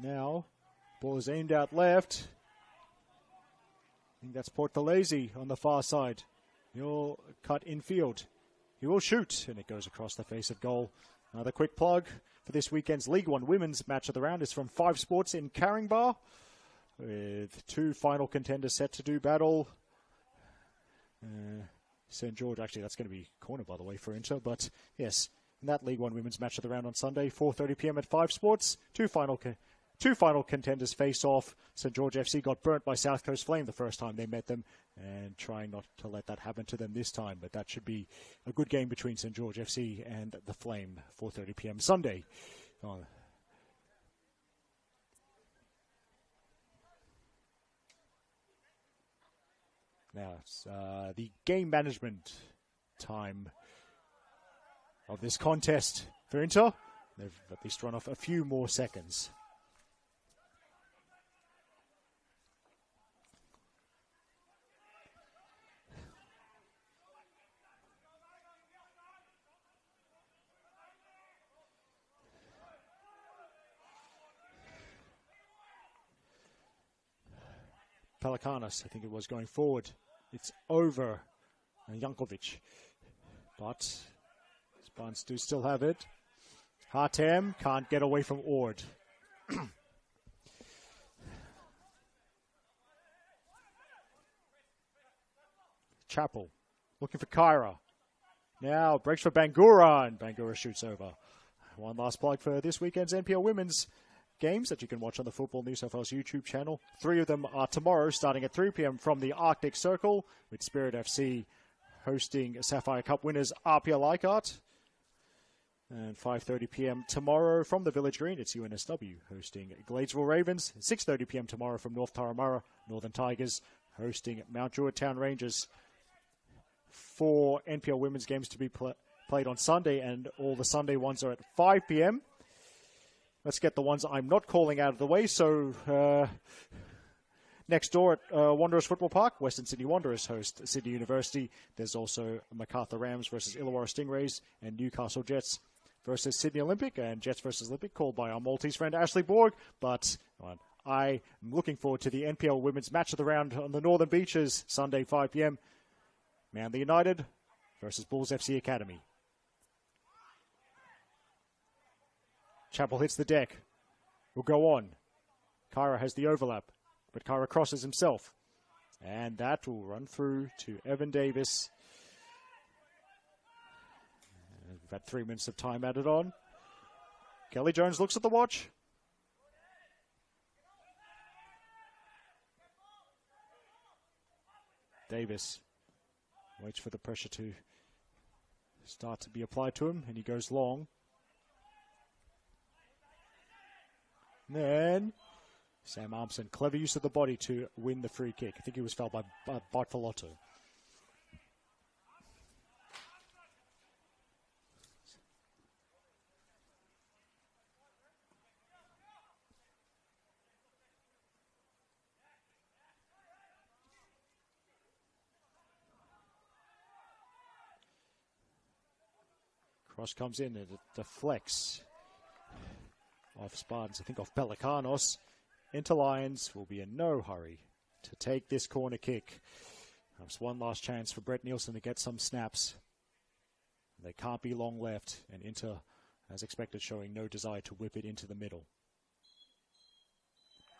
Now, ball is aimed out left. I think that's Portalese on the far side. He'll cut infield. He will shoot, and it goes across the face of goal. Another quick plug for this weekend's League One Women's Match of the Round is from 5 Sports in Caringbah, with 2 final contenders set to do battle. St. George, actually, that's going to be corner, by the way, for Inter. But, yes, in that League One Women's Match of the Round on Sunday, 4:30 p.m. at 5 Sports. Two final contenders face off. St. George FC got burnt by South Coast Flame the first time they met them, and trying not to let that happen to them this time. But that should be a good game between St. George FC and the Flame, 4:30 p.m. Sunday. Now, it's the game management time of this contest for Inter. They've at least run off a few more seconds. Pelikanos, I think it was, going forward. It's over Jankovic. But Spartans do still have it. Hartem can't get away from Ord. Chappell looking for Kyra. Now breaks for Bangura, and Bangura shoots over. One last plug for this weekend's NPL Women's games that you can watch on the Football New South Wales YouTube channel. 3 of them are tomorrow, starting at 3 p.m. from the Arctic Circle, with Spirit FC hosting Sapphire Cup winners RPL Leichhardt. And 5:30 p.m. tomorrow from the Village Green, it's UNSW hosting Gladesville Ravens. 6:30 p.m. tomorrow from North Turramurra, Northern Tigers hosting Mount Druitt Town Rangers. 4 NPL women's games to be played on Sunday, and all the Sunday ones are at 5 p.m. Let's get the ones I'm not calling out of the way. So next door at Wanderers Football Park, Western Sydney Wanderers host Sydney University. There's also MacArthur Rams versus Illawarra Stingrays, and Newcastle Jets versus Sydney Olympic, and Jets versus Olympic called by our Maltese friend Ashley Borg. But I'm looking forward to the NPL Women's Match of the Round on the Northern Beaches, Sunday 5 p.m. Manly United versus Bulls FC Academy. Chappell hits the deck. Will go on. Kyra has the overlap, but Kyra crosses himself. And that will run through to Evan Davis. And we've had 3 minutes of time added on. Kelly Jones looks at the watch. Davis waits for the pressure to start to be applied to him, and he goes long. And then Sam Armson, clever use of the body to win the free kick. I think he was fouled by Bartolotto. Cross comes in and it deflects off Spartans, I think off Pelikanos. Inter Lions will be in no hurry to take this corner kick. Perhaps one last chance for Brett Nielsen to get some snaps. They can't be long left, and Inter, as expected, showing no desire to whip it into the middle.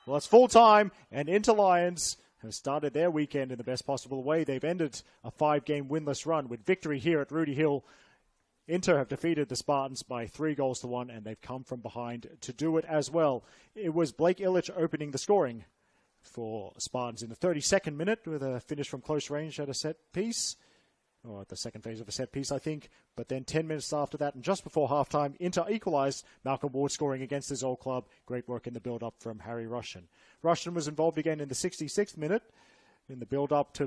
Well, it's full time, and Inter Lions have started their weekend in the best possible way. They've ended a 5-game winless run with victory here at Rudy Hill. Inter have defeated the Spartans by 3-1, and they've come from behind to do it as well. It was Blake Illich opening the scoring for Spartans in the 32nd minute with a finish from close range at a set piece, or at the second phase of a set piece, I think. But then 10 minutes after that and just before halftime, Inter equalised. Malcolm Ward scoring against his old club. Great work in the build-up from Harry Rushton. Rushton was involved again in the 66th minute in the build-up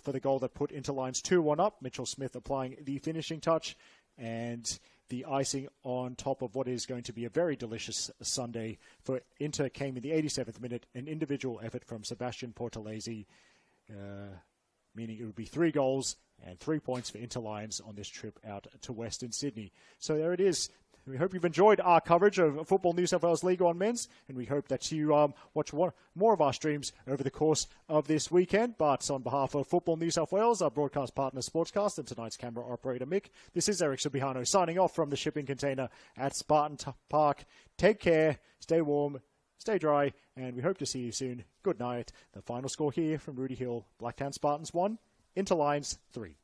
for the goal that put Inter lines 2-1 up. Mitchell Smith applying the finishing touch, and the icing on top of what is going to be a very delicious Sunday for Inter came in the 87th minute, an individual effort from Sebastian Portalese, meaning it would be 3 goals and 3 points for Inter Lions on this trip out to Western Sydney. So there it is. We hope you've enjoyed our coverage of Football New South Wales League One Men's, and we hope that you watch more of our streams over the course of this weekend. But on behalf of Football New South Wales, our broadcast partner Sportscast, and tonight's camera operator Mick, this is Eric Subihano signing off from the shipping container at Spartan Park. Take care, stay warm, stay dry, and we hope to see you soon. Good night. The final score here from Rudy Hill, Blacktown Spartans 1, Inter Lions 3.